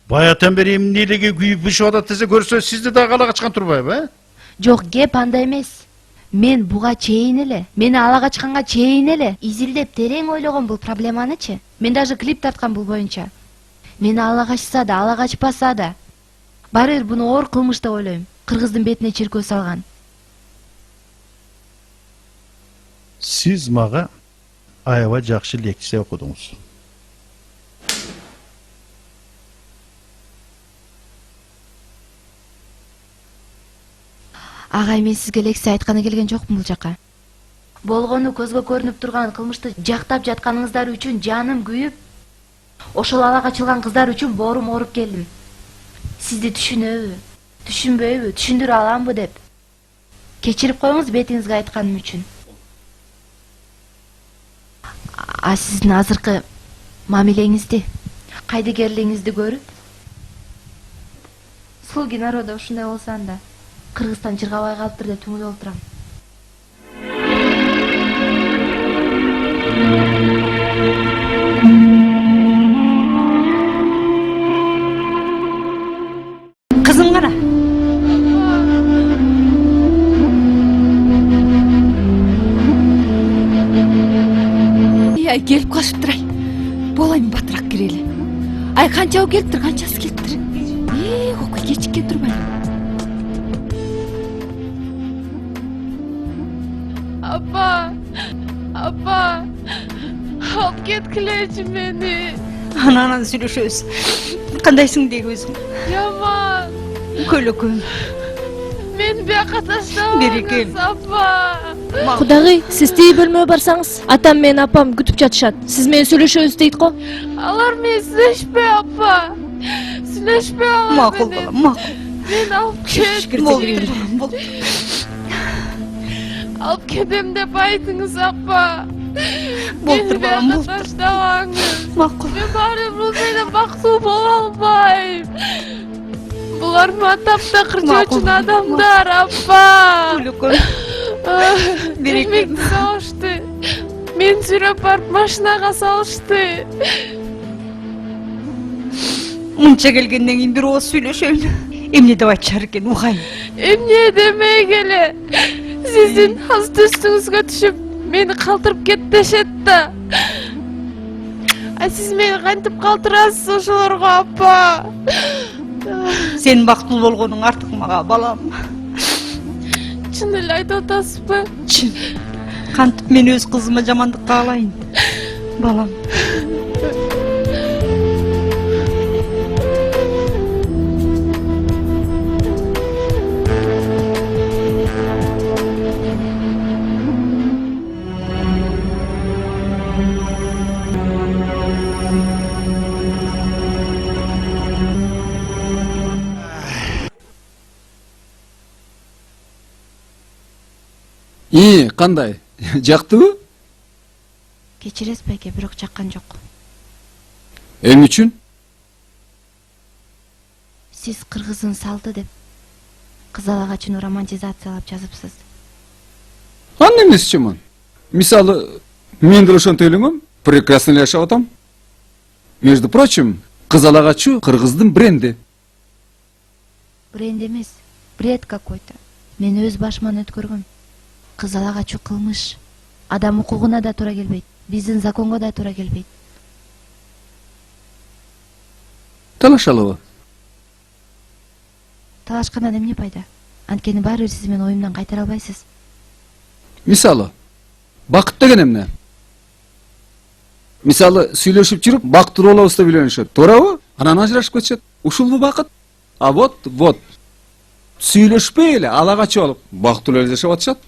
Баятан бери эмнелеге күйүп бышып атат десе көрсө сизди дагы ала качкан турбайбы, Жок, кеп анда эмес. Мен буга чейин эле, мени ала качканга чейин эле изилдеп терең ойлогон бул проблеманычы. Мен даже клип тарткан бул боюнча. Мени ала качса да, ала качпаса да, баары бир буну оор кылмыш деп ойлойм. Кыргыздын бетине чиркөө салган. Сиз мага аябай жакшы лекция окудуңуз. Агай, мен сизге лекция айтканы келген жокмун бул жака. Болгону көзгө көрүнүп турган кылмышты жактап жатканыңыздар үчүн жаным күйүп, ошол ала качылган кыздар үчүн боорум ооруп келдим. Сизди түшүнөбү, түшүнбөйбү, түшүндүрө аламбы деп. Кечирип коюңуз бетиңизге айтканым үчүн. А сиздин азыркы мамилеңизди, кайдыгерлигиңизди көрүп, слуги народа ушундай болсо анда Кыргызстан чыргабай калыптыр деп түңүлүп отурам. Кызым кара. Ай, келип калышыптыр ай. Болайм батыраак кирели. Ай, канчабы келиптир, канчасы келиптир. Кокой кечикке турбайм. Апа, алып кеткилечи мени. Анан сүйлөшөбүз. Кандайсың деги өзүң? Жаман. Көлөкөм. Мен бияка таштабаңыз, апа. Кудагый, сиз тээ бөлмөгө барсаңыз, атам менен апам күтүп жатышат. Сиз менен сүйлөшөбүз дейт го. Алар менен сүйлөшпөй, апа. Сүйлөшпөй алар. Макул балам, макул. Мен алып кет. Алып кетем деп айтыңыз, апа. Болтур балам, болтур. Таштабаңыз. Макул. Мен баары бул менен бактылуу боло албайм. Булар матапта кырчоочун адамдар, апа. Көлөкөм. Берекет салышты. Мен сүрөп барып машинага салышты. Мынча келгенден кийин бир ооз сүйлөшөйүн. Эмне деп айтышар экен, угайын. Эмне демей келе. Сиздин асты үстүңүзгө түшүп, мени калтырып кетпешет да. А сиз мени кантип калтырасыз ошолорго, апа? Сен бактылуу болгонуң артык мага, балам. Чын эле айтып атасызбы? Чын. Кантип мен өз кызыма жамандык каалайын, балам. Кандай? Жактыбы? Кечиресиз байке, бирок жаккан жок. Эмне үчүн? Сиз кыргыздын салты деп кыз алагачын романтизациялап жазыпсыз. Анын эмнеси жаман? Мисалы, мен деле ошентип элеңем, прекрасно эле жашап атам. Между прочим, кыз алагачы кыргыздын бренди. Бренд эмес, бред какой-то. Мен өз башыман өткөргөм. Кыз алагачы кылмыш. Адам укугуна да туура келбейт, биздин законго да туура келбейт. Талашалыбы? Талашкандан эмне пайда? Анткени баары бир сиз мени оюмдан кайтара албайсыз. Мисалы, бакыт деген эмне? Мисалы, сүйлөшүп жүрүп, бактыруу болобуз деп үйлөнүшөт, туурабы? Анан ажырашып кетишет. Ушулбу бакыт? А вот. Сүйлөшпөй эле, алагачы болуп, бактылуу эле жашап атышат.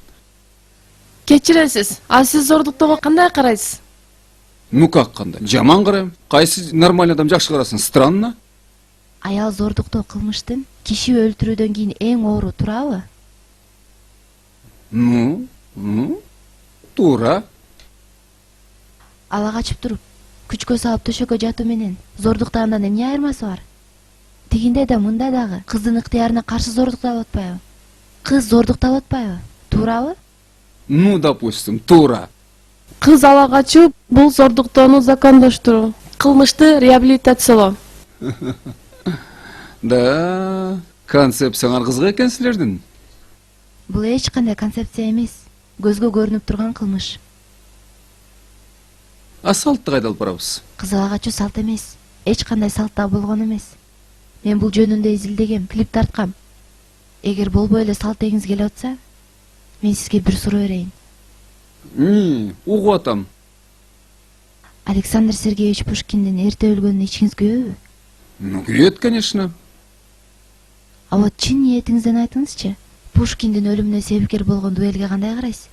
Кечиресиз, а сиз зордуктоого кандай карайсыз? Ну как кандай? Жаман карайм. Кайсы нормальный адам жакшы карасын? Странно. Аял зордуктоо кылмыштын киши өлтүрүүдөн кийин эң оору, туурабы? Туура. Алагачып туруп, күчкө салып төшөккө жатуу менен зордуктагандан эмне айырмасы бар? Тигинде да мында дагы кыздын ыктыярына каршы зордукталып атпайбы? Кыз зордукталып атпайбы? Туурабы? Ну, допустим, туура. Кыз алагачы бул зордуктоону закондоштуруу, кылмышты реабилитациялоо. Да, концепцияңар кызык экен силердин. Бул эч кандай концепция эмес, көзгө көрүнүп турган кылмыш. А салтты кайда алып барабыз? Кыз алагачы салт эмес, эч кандай салт да болгон эмес. Мен бул жөнүндө изилдегем, клип тарткам. Эгер болбой эле салт дегиңиз келип атса, мен сизге бир суроо берейин. Угуп атам. Александр Сергеевич Пушкиндин эрте өлгөнүнө ичиңиз күйөбү? Ну, күйөт, конечно. А вот чын ниетиңизден айтыңызчы. Пушкиндин өлүмүнө себепкер болгон дуэлге кандай карайсыз?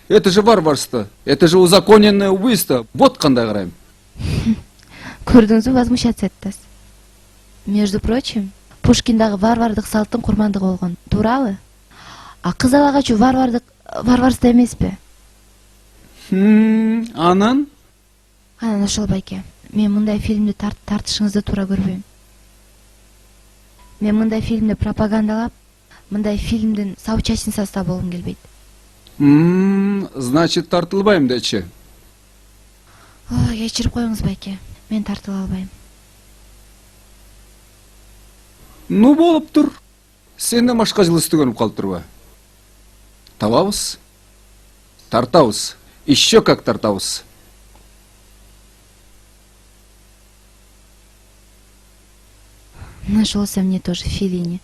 Это же варварство. Это же узаконенное убийство. Вот кандай карайм. Көрдүңүзбү, возмущаться этасыз. Между прочим, Пушкин дагы варвардык салттын курмандыгы болгон, туурабы? А кыз алагачы варварство эмеспи? Анан? Анан ошол байке. Мен мындай фильмди тартышыңызды туура көрбөйм. Мен мындай фильмди пропагандалап, мындай фильмдин соучастницасы болгум келбейт. Значит, тартылбайм дечи. Ой, кечирип коюңуз байке. Мен тартыла албайм. Ну, болуп тур. Сенден башка жыл истөгөнүм калыптырбы? Табабыз. Тартабыз. Еще как тартабыз. Нашелся мне тоже Феллини.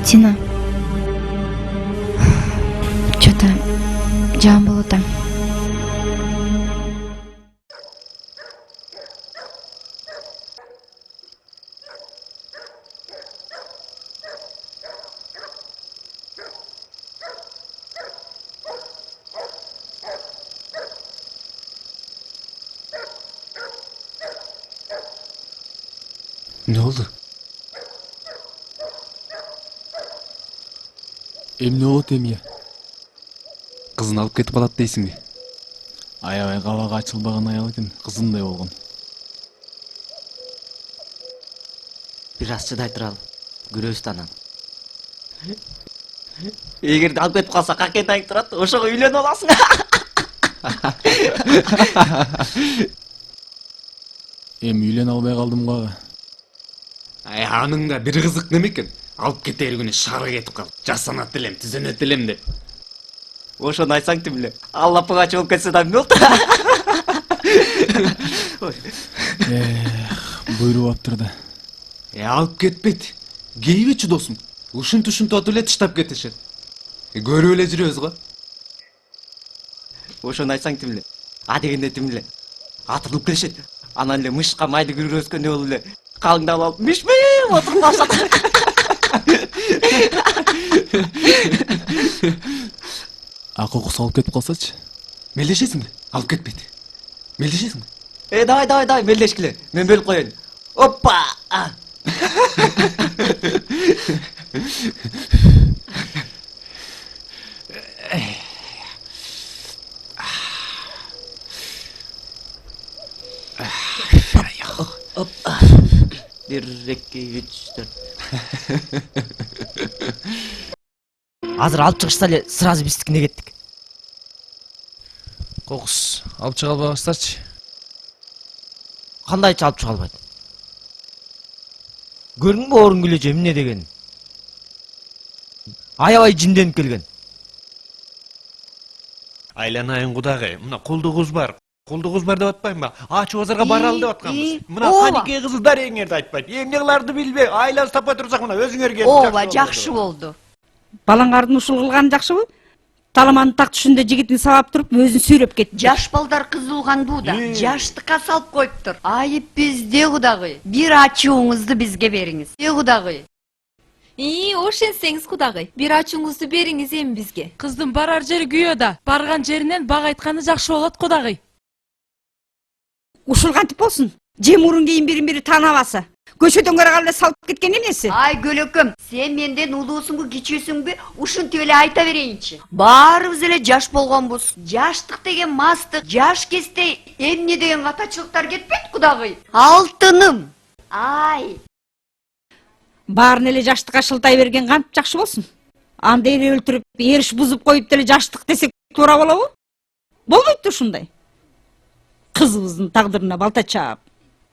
Тина. Что-то жаман болуп атам. Ne oldu? Эмне болот эмне? Кызын алып кетип калат дейсиңби? Аябай кабагы ачылбаган аял экен, кызындай болгон. Бир аз чыдай туралы, көрөбүз анан. Эгерде алып кетип калса, какен тайып турат, ошого үйлөнүп аласың. Эми үйлөнө албай калдым го. Анын да бир кызык неме экен? Алып кетер күнү шаарга кетип калып, жасанат элем, түзөнөт элем деп. Ошону айтсаң тимле, Алла пыгачы болуп кетсе да эмне болду? Буйруп аптыр да. Алып кетпейт. Кейбечи досум. Ушинтип эле таштап кетишет. Көрүп эле жүрөбүз го. Ошону айтсаң тимле, а дегенде тимле. Атырылып келишет. Анан эле мышка майды киргизгөндөй болуп эле калыңдап алып, миш-миш отуруп калышат. кокус алып кетип калсачы? Мелдешесиңби? Алып кетпейт. Мелдешесиңби? Давай, мелдешкиле. Мен бөлүп коеюн. Оппа! Бир, эки, үч, төрт. Азыр алып чыгышса эле сразу биздикине кеттик. Кокус алып чыга албайбыздарчы? Кандайча алып чыга албайт? Көрдүңбү Орынгүлөчү эмне деген? Аябай жинденип келген. Айланайын кудагы, мына кулдугуз бар. Кулдугуз бар деп атпаймынбы? Ачы базарга баралы деп атканбыз. Мына Канике кызылдар эңерди айтпайт. Эмне кыларды билбей, айлабыз таппай турсак мына өзүңөр келип Ооба, жакшы болду. Балаңардын ушул кылганы жакшыбы? Таламанын так түшүндө жигитин сабап туруп, өзүн сүйрөп кетти. Жаш балдар кызылган да. Жаштыкка салып коюптур. Айып бизде кудагы. Бир ачууңузду бизге бериңиз. Кудагы. Ошентсеңиз кудагый, бир ачууңузду бериңиз эми бизге. Кыздын барар жери күйөө да, барган жеринен бак айтканы жакшы болот кудагый. Ушул кантип болсун? Жем урун кийин бири таанабасы. Көчөдөн караганда салып кеткен эмнеси? Ай көлөкөм, сен менден улуусуңбу, кичүүсүңбү? Ушинтип эле айта берейинчи. Баарыбыз эле жаш болгонбуз. Жаштык деген мастык, жаш кезде эмне деген катачылыктар кетпейт кудагый. Алтыным. Ай. Баарын эле жаштыкка шылтай берген кантип жакшы болсун? Анда эле өлтүрүп, эриш бузуп коюп деле жаштык десек туура болобу? Болбойт ушундай. Кызыбыздын тагдырына балта чаап.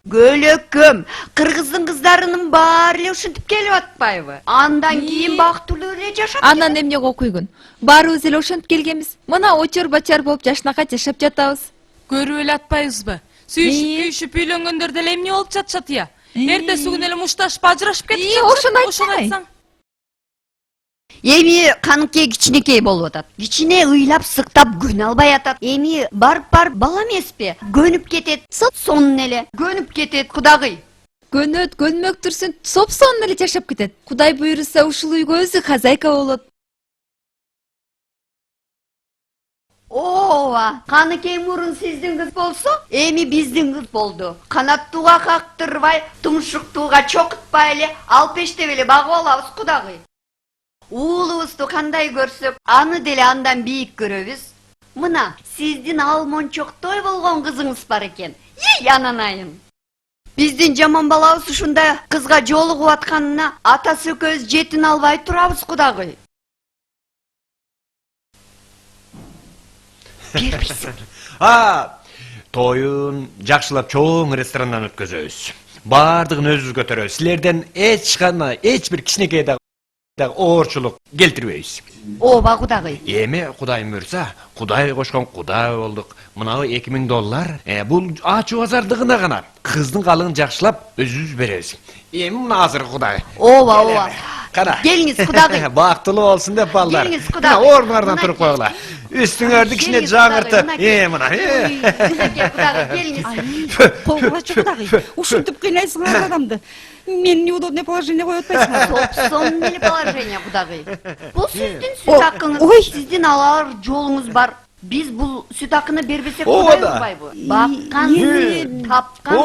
Көлөкөм, кыргыздын кыздарынын баары эле ушинтип келип атпайбы? Андан кийин бактылуу эле жашап. Анан эмне окуйгун? Баарыбыз эле ошентип келгенбиз. Мына очор бачар болуп жашынакай жашап жатабыз. Көрүп эле атпайбызбы? Сүйүшүп үйлөнгөндөр деле эмне болуп жатышат я? Эртеси күнү эле мушташып ажырашып кетип жатышат. Ошону айтсаң. Эми Каныкей кичинекей болуп атат. Кичине ыйлап сыктап көнө албай атат. Эми барып бала эмеспи? Көнүп кетет. Сонун эле көнүп кетет кудагый. Көнөт, көнмөк турсун, соп-сонун эле жашап кетет. Кудай буйруса ушул үйгө өзү хозяйка болот. Ооба, Каныкей мурун сиздин кыз болсо, эми биздин кыз болду. Канаттууга кактырбай, тумшуктууга чокутпай эле, алпештеп эле багып алабыз кудагый. Уулубузду кандай көрсөк, аны деле андан бийик көрөбүз. Мына, сиздин алмончоктой болгон кызыңыз бар экен. Ананайын. Биздин жаман балабыз ушундай кызга жолугуп атканына атасы көз жетин албай турабыз кудагый. Тоюн жакшылап чоң ресторандан өткөзөбүз. Бардыгын өзүбүз көтөрөбүз. Силерден эч бир кичинекей оорчулук келтирбейбиз. Ооба кудагый. Эми Кудайым буйруса, Кудай кошкон Кудай болдук. Мынабы $2000. Бул ачуу базардыгына гана. Кыздын калыгын жакшылап өзүбүз беребиз. Эми мына азыр Кудай. Ооба. Кана. Келиңиз кудагый. Бактылуу болсун деп балдар. Келиңиз кудагый. Ордуңардан туруп койгула. Үстүңөрдү кичине жаңыртып. Мына. Келиңиз. Колгулачы кудагый. Ушинтип кыйнайсыңар адамды. Мен неудобное положение коюп атпайсыңарбы? Собсон эле положение кудагый. Бул сиздин сүт акыңыз, сиздин алар жолуңуз бар. Биз бул сүт акыны бербесек болбойбу? Баккан, тапкан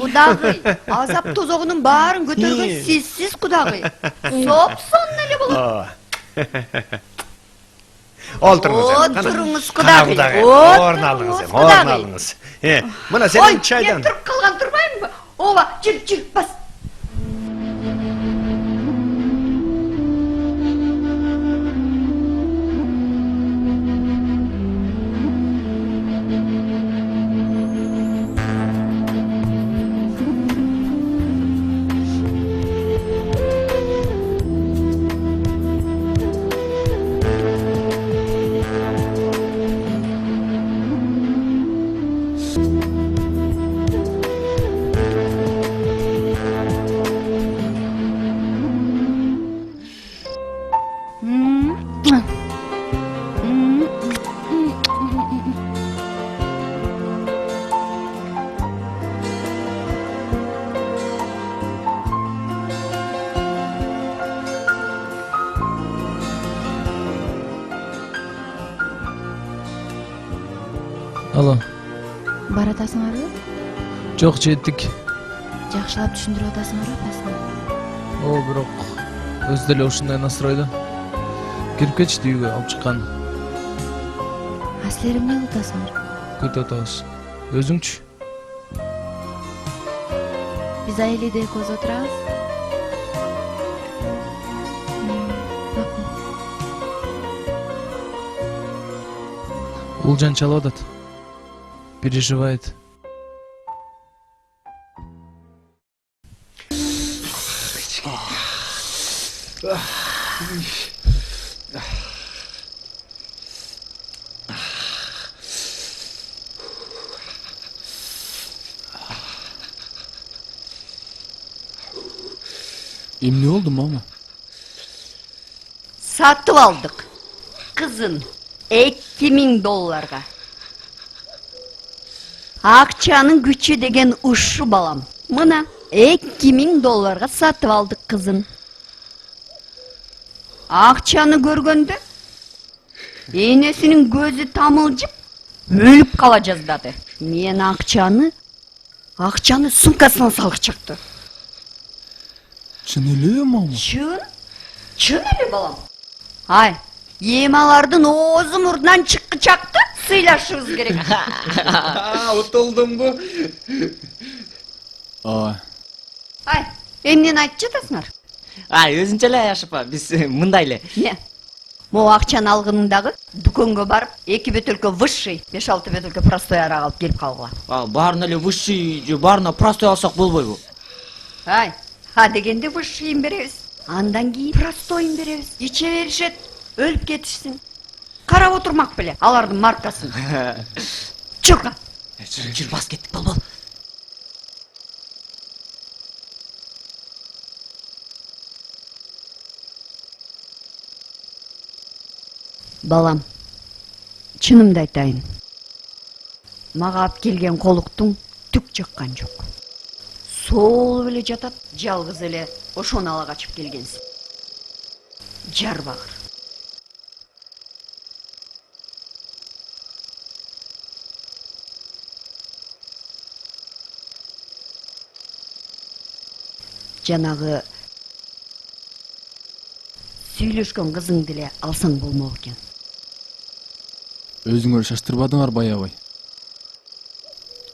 кудагый. Азап тозогунун баарын көтөргөн сиз кудагый. Собсон эле болот. Олтуруңуз кудагый. Орун алыңыз. Мына сенин чайдан. Туруп калган турбаймынбы? Ооба, жүр, бас. Алло, Баратасыңарбы? жок жеттик. Жакшылап түшүндүрүп атасыңарбы апасына? О, бирок өзү деле ушундай настройдо. Кирип кетишти үйгө алып чыккан. А силер эмне кылып атасыңар? Күтүп атабыз. Өзүңчү? Биз айледе экөөбүз отурабыз. Макул. Улжан чалып атат. Переживает. Эмне болду, мама? Сатып алдык. Кызын $2000. Акчанын күчү деген ушу балам. Мына $2000 сатып алдык кызын. Акчаны көргөндө энесинин көзү тамылжып өлүп кала жаздады. Мен акчаны сумкасына салып чыкты. Чын эле, мама? Чын эле балам. Ай, эмалардын оозу мурдунан чыккычакты сыйлашыбыз керек. Утулдумбу? Ооба. Ай, эмнени айтып жатасыңар? Өзүнчө эле Ашапа, биз мындай эле. Не? Могу акчаны алгыныңдагы дүкөнгө барып 2 бөтөлкө высший, 5-6 бөтөлкө простой арак алып келип калгыла. Баарына эле высший же баарына простой алсак болбойбу? Ай, дегенде высшийин беребиз. Андан кийин простойун беребиз. Иче беришет, өлүп кетишсин. Карап отурмак беле алардын маркасын. Чурка. Жүр, бас кеттик, бол. Балам, чынымды айтайын. Мага алып келген колуктуң түк жаккан жок. Соолуп эле жатат, жалгыз эле ошону ала качып келгенсиң. Жар багыр. Жанагы сүйлөшкөн кызыңды эле алсаң болмок экен. Өзүңөр шаштырбадыңарбы аябай?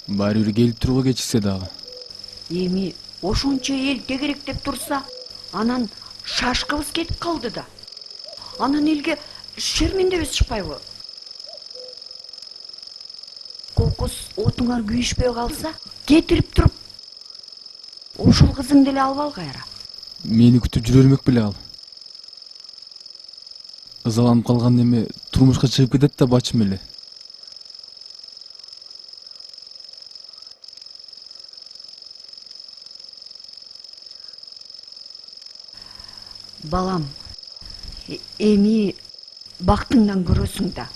Баары бир келип турууга кечиксе дагы. Эми ошончо элге керек деп турса, анан шашкыбыз кетип калды да. Анан элге шермендебиз чыкпайбы? Кокус отуңар күйүшпөй калса, кетирип туруп ошол кызыңды эле алып ал кайра. Мени күтүп жүрө бермек беле ал. Ызаланып калган эме турмушка чыгып кетет да бачым эле. Балам, эми бактыңдан көрөсүң да.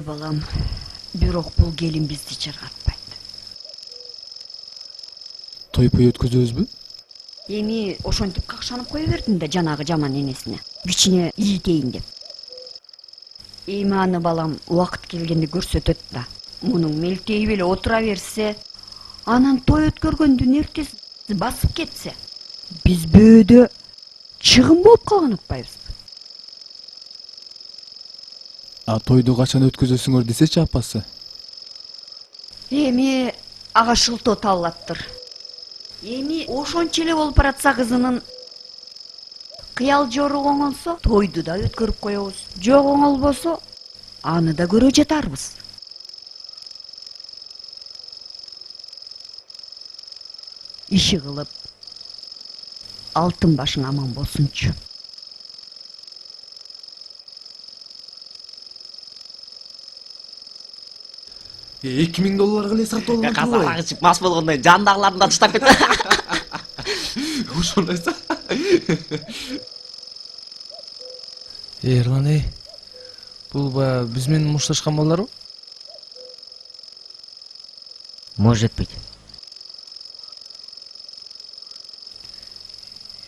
Балам, бирок бул келин бизди чыргатпайт. Той-пой өткөзөбүзбү? Эми ошентип какшанып кое бердим да жанагы жаман энесине. Кичине ийитейин деп. Эми аны балам убакыт келгенде көрсөтөт да. Мунун мелтейип эле отура берсе, анан той өткөргөндүн эртеси басып кетсе, биз бөөдө чыгым болуп калган атпайбызбы? Тойду качан өткөзөсүңөр десечи апасы? Эми ага шылтоо табылаттыр. Эми ошончо эле болуп баратса кызынын кыял жору оңолсо, тойду да өткөрүп коебуз. Жок оңолбосо, аны да көрө жатарбыз. Иши кылып, алтын башың аман болсунчу. $2000 эле сатып алган. Казалага чык мас болгондой жандагыларды да таштап кетти. Ошондойсо. Эрлан, бул баягы биз менен мушташкан балдарбы? Может быть.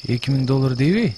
$2000 дейби?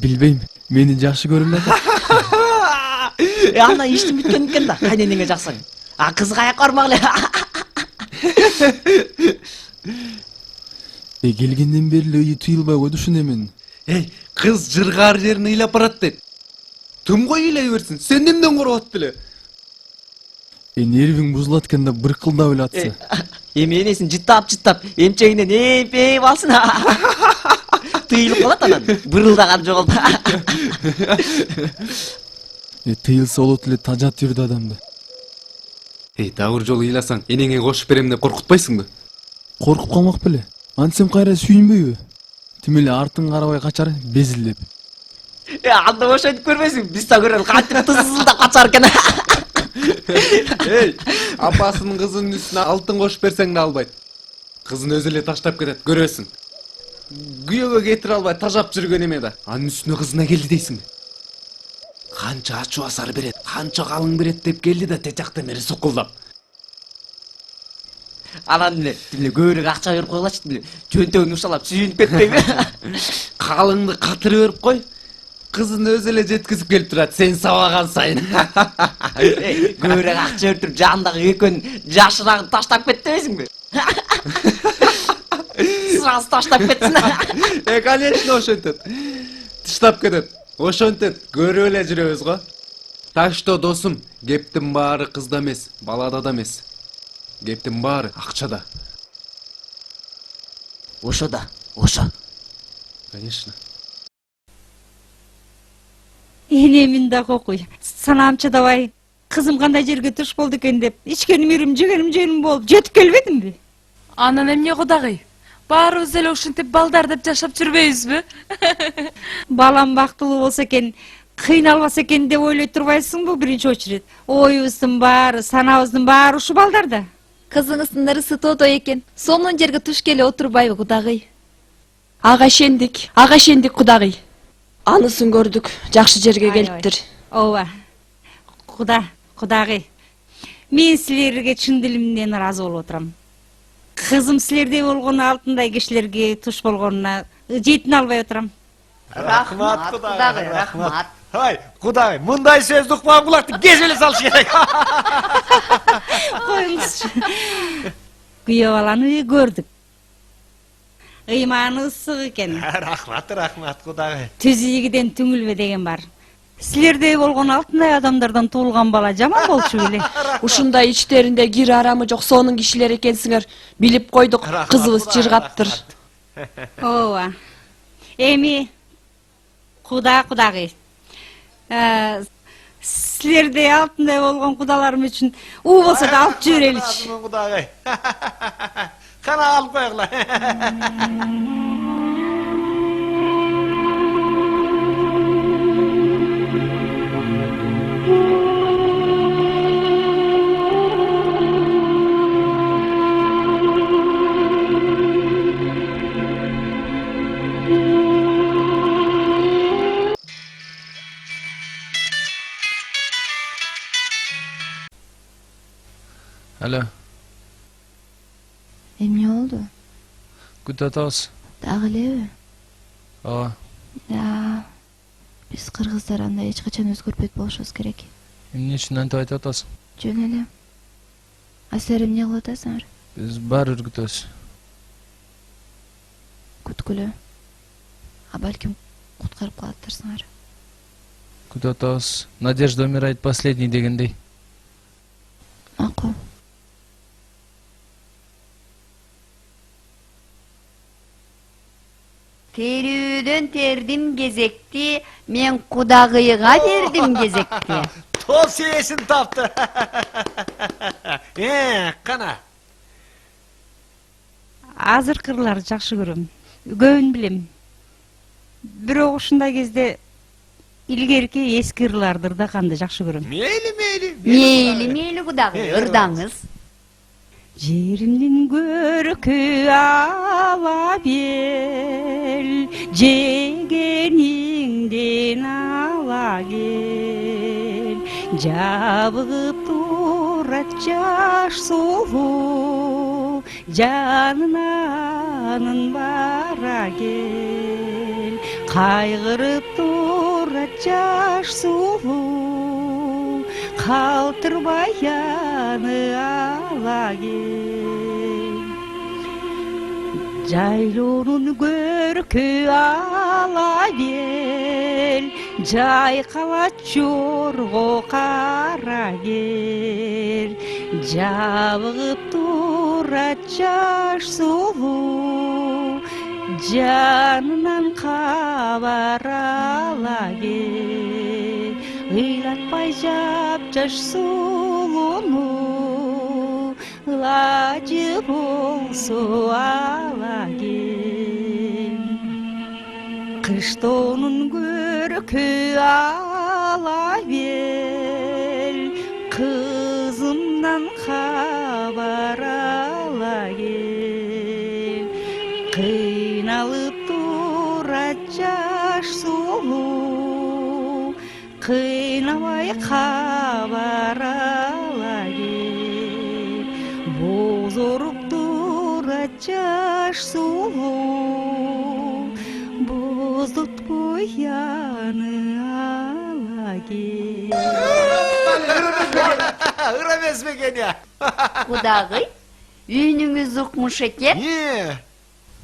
Билбейм. Мени жакшы көрүп атат. Ана иштин бүткөн экен да. Кайненеңе жаксаң. Кыз каяк бармак эле. Келгенден бери эле үйү тыйылбай койду ушун эмен. Кыз жыргар жерин ыйлап барат дейт. Тым кой ыйлай берсин. Сен эмден коркот беле? Нервиң бузулат экен да быркылдап эле атса. Эми энесин жыттап эмчегинен эпейип алсын. Тыйылып калат анан. Бырылдаган жок. Тыйылса болот эле тажат жүрдү адамды. Дагы бир жолу ыйласаң, энеңе кошуп берем деп коркутпайсыңбы? Коркуп калмак беле. Антсем кайра сүйүнбөйбү? Тим эле артын карабай качар безилдеп. Анда ошентип көрбөйсүң. Биз да көрөлү кантип тызылдап качар экен. Апасынын кызынын үстүнө алтын кошуп берсең да албайт. Кызын өзү эле таштап кетет, көрөсүң. Күйөөгө кетире албай тажап жүргөн эме да. Анын үстүнө кызына келди дейсиңби? Канча ачуу асар берет, канча калың берет деп келди да течактан бери сукулдап. Анан эле көбүрөөк акча берип койгулачы. Жөнтөгүн ушалап сүйүнүп кетпейби? Калыңды катырып берип кой. Кызын өзү эле жеткизип келип турат, сен сабаган сайын. Көбүрөөк акча өртүп жандагы экөөнүн жашырагын таштап кет дебейсиңби? Сразу таштап кетсин. Конечно, ошентет. Таштап кетет. Ошентет, көрүп эле жүрөбүз го. Так что, досум, кептин баары кызда эмес, балада да эмес. Кептин баары акчада. Ошо да, ошо. Конечно. Энемин да кокуй. Санаам чыдабай. Кызым кандай жерге туш болду экен деп, ичкеним ирим, жегеним болуп, жетип келбедимби? Анан эмне кудагый? Баарыбыз эле ушинтип балдар деп жашап жүрбөйбүзбү? Балам бактылуу болсо экен, кыйналбаса экен деп ойлой турбайсыңбы биринчи очередь? Оюбуздун баары, санабыздын баары ушу балдарда. Кызыңыздын ырысы тодо экен. Сонун жерге туш келе отурбайбы кудагый? Ага шендик кудагый. Анысын көрдүк, жакшы жерге келиптир. Ооба. Кудагый. Мен силерге чын дилимден ыраазы болуп отурам. Кызым силердей болгону алтындай кишилерге туш болгонуна жетине албай отурам. Рахмат, кудагый, рахмат. Ай, кудагый, мындай сөздү укпаган кулакты кесип эле салыш керек. Коюңузчу. Күйөө баланы көрдүк. Ыйманы ысык экен. Рахмат, кудагый. Түз ийгиден түңүлбө деген бар. Силердей болгон алтындай адамдардан туулган бала жаман болчу беле. Ушундай ичтеринде кир арамы жок сонун кишилер экенсиңер. Билип койдук, кызыбыз жыргаптыр. Ооба. Эми кудагый. Силердей алтындай болгон кудаларым үчүн уу болсо да алып жибереличи. Кудагый. Кана алып койгула. Алло, Эмне болду? күтүп атабыз. Дагы элеби? Ооба. Да. Биз кыргыздар андай эч качан өзгөрбөйт болушубуз керек. Эмне үчүн антип айтып атасың? Жөн эле. А силер эмне кылып атасыңар? Биз баары бир күтөбүз. Күткүлө. А балким куткарып калаттырсыңар. Күтүп атабыз. Надежда умирает последний дегендей. Макул. Терүүдөн тердим кезекти, мен кудагыйга бердим кезекти. Тос есин тапты. Кана. Азыркы ырларды жакшы көрөм. Көбүн билем. Бирок ушундай кезде илгерки эски ырларды ырдаганды жакшы көрөм. Мейли кудагый, ырдаңыз. Жеримдин көркү ала бел, жегениңден ала кел. Жабыгып турат жаш сулуу, жанынанын бар кел, кайгырып турат жаш сулуу, калтырбай аны ала кел. Жайлоонун көркү ала бел, жайкала чорго кара кел, жабыгып турат жаш сулуу, жанынан кабар ала кел. Ыйлатпай жапжаш сулууну, ылажы болсо ала кел. Кыштоонун көркү ала бел, кызымдан кабар ала кел. Кыйналып турат жаш сулуу, кыйнабай кабар ала кел. Бозоруп турат жаш сулуу, боздотпой аны ала кел. Ыр эмес бекен я. Кудагый, үйүнүңүз укмуш экен.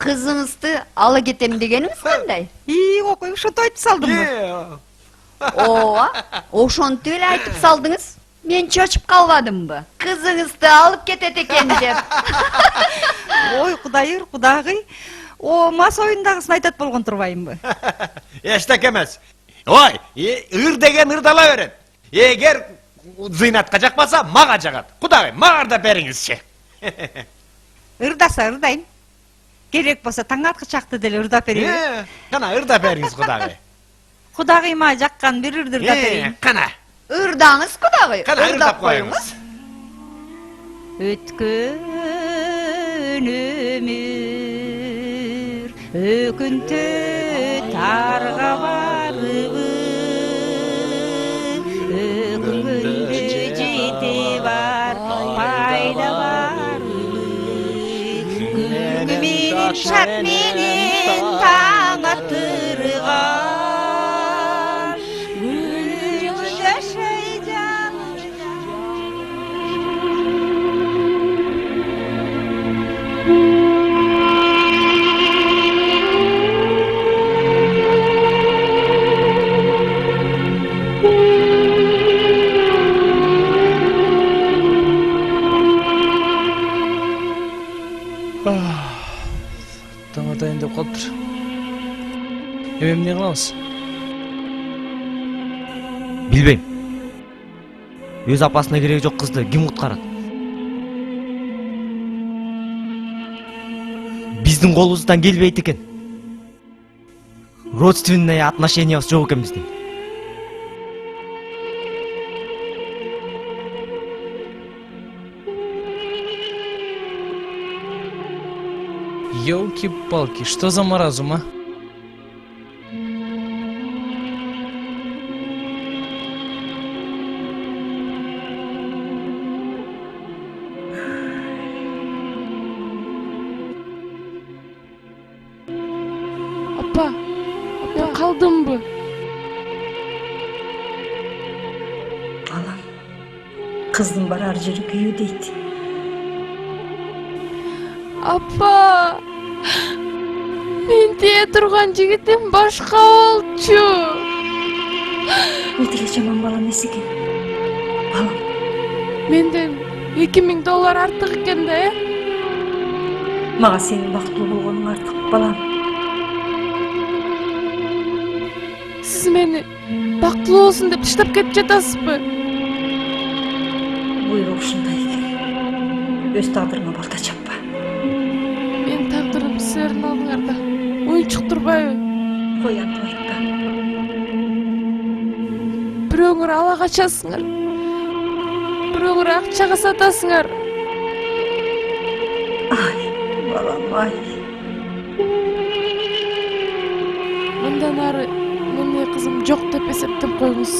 Кызыңызды ала кетем дегениңиз кандай? Окуй, ошентип айтып салдымбы? Ооба, ошонтип эле айтып салдыңыз. Мен чочуп калбадымбы? Кызыңызды алып кетет экен деп. Ой, Кудайыр, кудагый, мас оюндагысын айтат болгон турбаймынбы? Эчтеке эмес. Ой, ыр деген ырдала берет. Эгер зыйнатка жакпаса, мага жагат. Кудагый, мага да бериңизчи. Ырдаса ырдайм. Керек болсо таң аткычакты деле ырдап берейин. Кана ырдап бериңиз, кудагый. Кудагыйма жаккан бир ырды ырдап берейин. Кана. Ырдаңыз, кудагый. Кана ырдап коюңуз. Өткөн өмүр өкүнтө тарга барыбы, өкүнгөндө жете бар пайда барыбы, күлкү менен шат менен таң аттырган, гүл жашай Таң атайын деп калыптыр. Эми эмне кылабыз? Билбейм. Өз апасына кереги жок кызды ким куткарат? Биздин колубуздан келбейт экен. Родственный отношениябыз жок экен биздин. Ёлки-палки, что за маразм, а? Апа, мен калдымбы? Балам, кыздын барар жери күйүү дейт. Апа, мен тие турган жигитим башка болчу. Бул деле жаман бала эмес экен. Балам, Менден $2000 артык экен да, мага сенин бактылуу болгонуң артык, балам. Сиз мени бактылуу болсун деп таштап кетип жатасызбы? Буйрук ушундай экен. Өз тагдырыңа балта чаппа. Менин тагдырым силердин алдыңарда оюнчук турбайбы? Кой антип айтпа. Бирөөңөр ала качасыңар, бирөөңөр акчага сатасыңар. Ай, балам, ай. Мындан ары эмне кызым жок деп эсептеп коюңуз.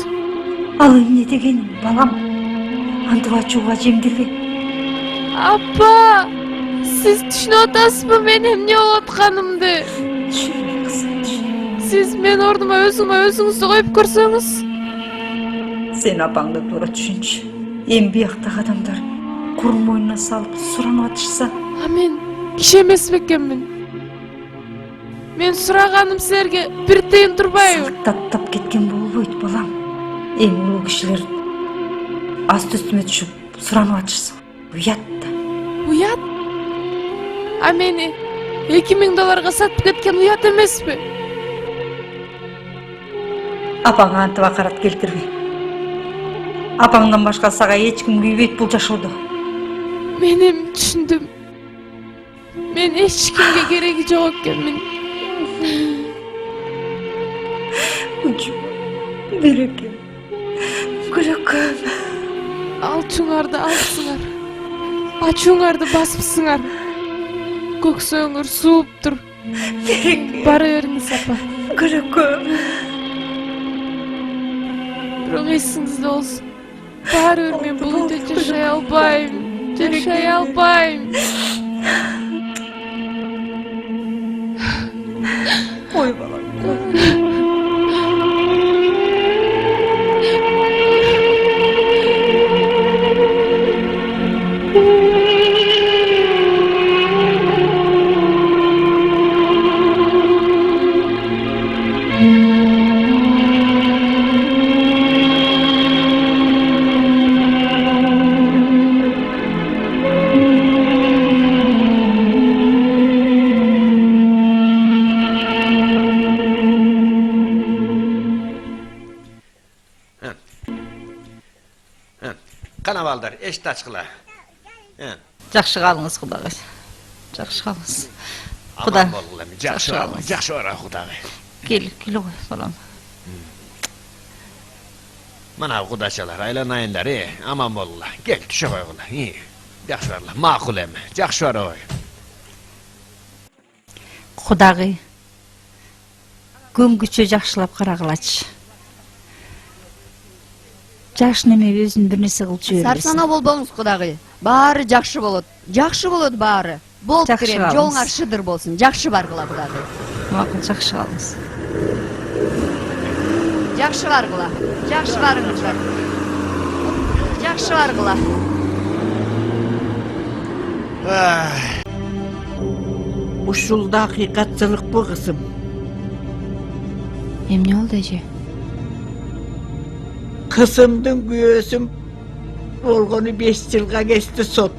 Ал эмне дегениң, балам? Антип ачууга жеңдирбе. Апа, Siz düşünüp atasızbı men emne bolуп atkanımды? Siz men ornuma özüңüzdü koyup көрсөңүz. Sen apаңды туура түшүнчү. Эми бияктагы адамдар курун мойнуна салып суранып атышса, А мен киши эмес бекенмин. Мен сураганым силерге бир тыйын турбайбы. таптап кеткен болбойт балам. Эми улуу кишилер аст үстүмө түшүп суранып атышса, уят да. Уят? А мени $2000 сатып кеткен уят эмеспи? Апаңа антип акарат келтирбей. Апаңдан башка сага эч ким күйбөйт бул жашоодо. Мен эми түшүндүм. Мен эч кимге кереги жок экенмин. Учу, берекем, күлөкөм. Алчуңарды алсыңар. Бачуңарды басыпсыңар. Көксөңөр сууптур. Бара бериңиз апа. Күлөкөм. Бирок эсиңизде болсун. Баары бир мен бул үйдө жашай албайм. Жашай албайм. Ой балам. Kana balдар, eşit açıkla. Жакшы калыңыз, Кудагай. Жакшы калыңыз. Aman bolğulam, жақсы ора Құдағай. Кел ой балам. Mana Құдашалар, айланайындар, aman bolğular. Gel, düşe koyğular. Жақсы орла, maqul emi, жақсы ора koy. Кудагай. Көңгүчө жакшылап карагылачы. Жаш неме өзүн бир нерсе кылып жибербесин. Сарсана болбоңуз Кудагай. Баары жакшы болот. Жакшы болот баары. Болуп берем, жолуңар шыдыр болсун. Жакшы баргыла Кудагай. Макул, жакшы калыңыз. Жакшы баргыла. Жакшы барыңыздар. Жакшы баргыла. Ушулда акыйкатчылыкпы кызым? Эмне болду эже? Kızımdın göğsüm olğunu 5 yılga geçti sot.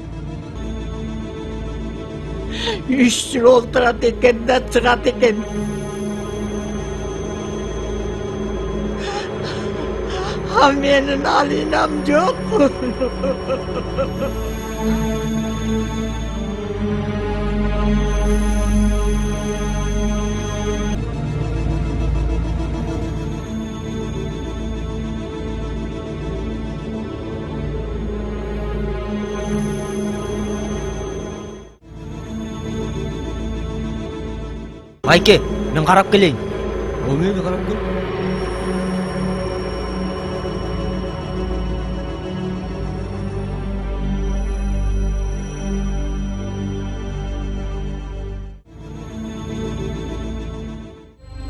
3 yıl oldurat eken de çırat eken. Ha menin alinam yok. Майке, мен карап келейин. Ол мени карап кел.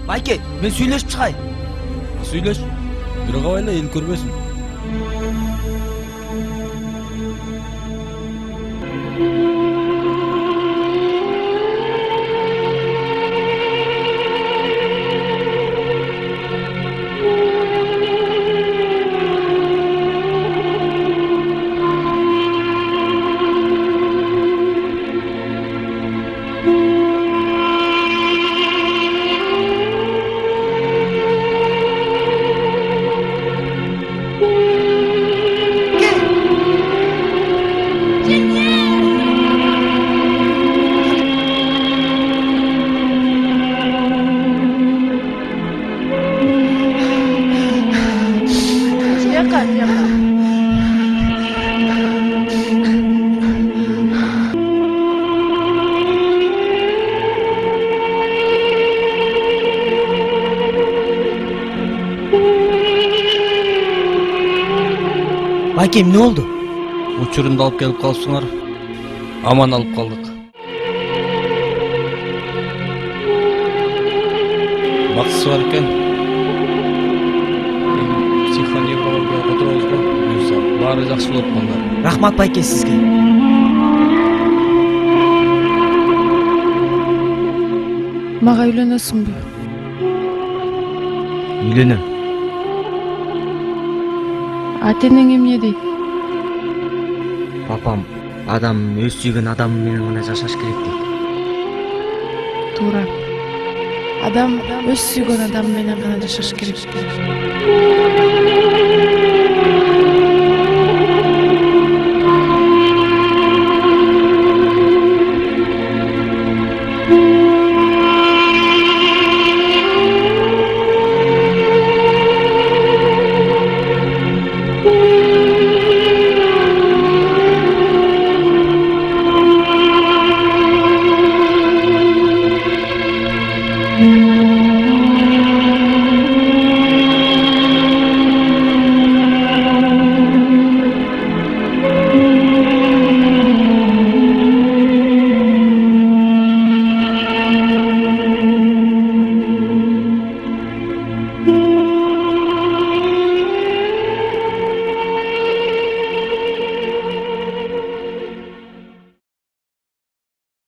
Майке, мен сүйлөшүп чыгайын. Сүйлөш. Бирок абайла эл көрбөсүн. Майке, эмне болду? Учурунду алып келип калыпсыңар. Аман алып калдык. бактысы бар экен. Психоневрологияга которобузго буюрса баары жакшы болот балдар. Рахмат байке сизге. Мага үйлөнөсүңбү? Үйлөнөм. Ата энең эмне дейт? Папам адам өз сүйгөн адамы менен гана жашаш керек дейт. Туура. Адам өз сүйгөн адам менен гана жашаш керек.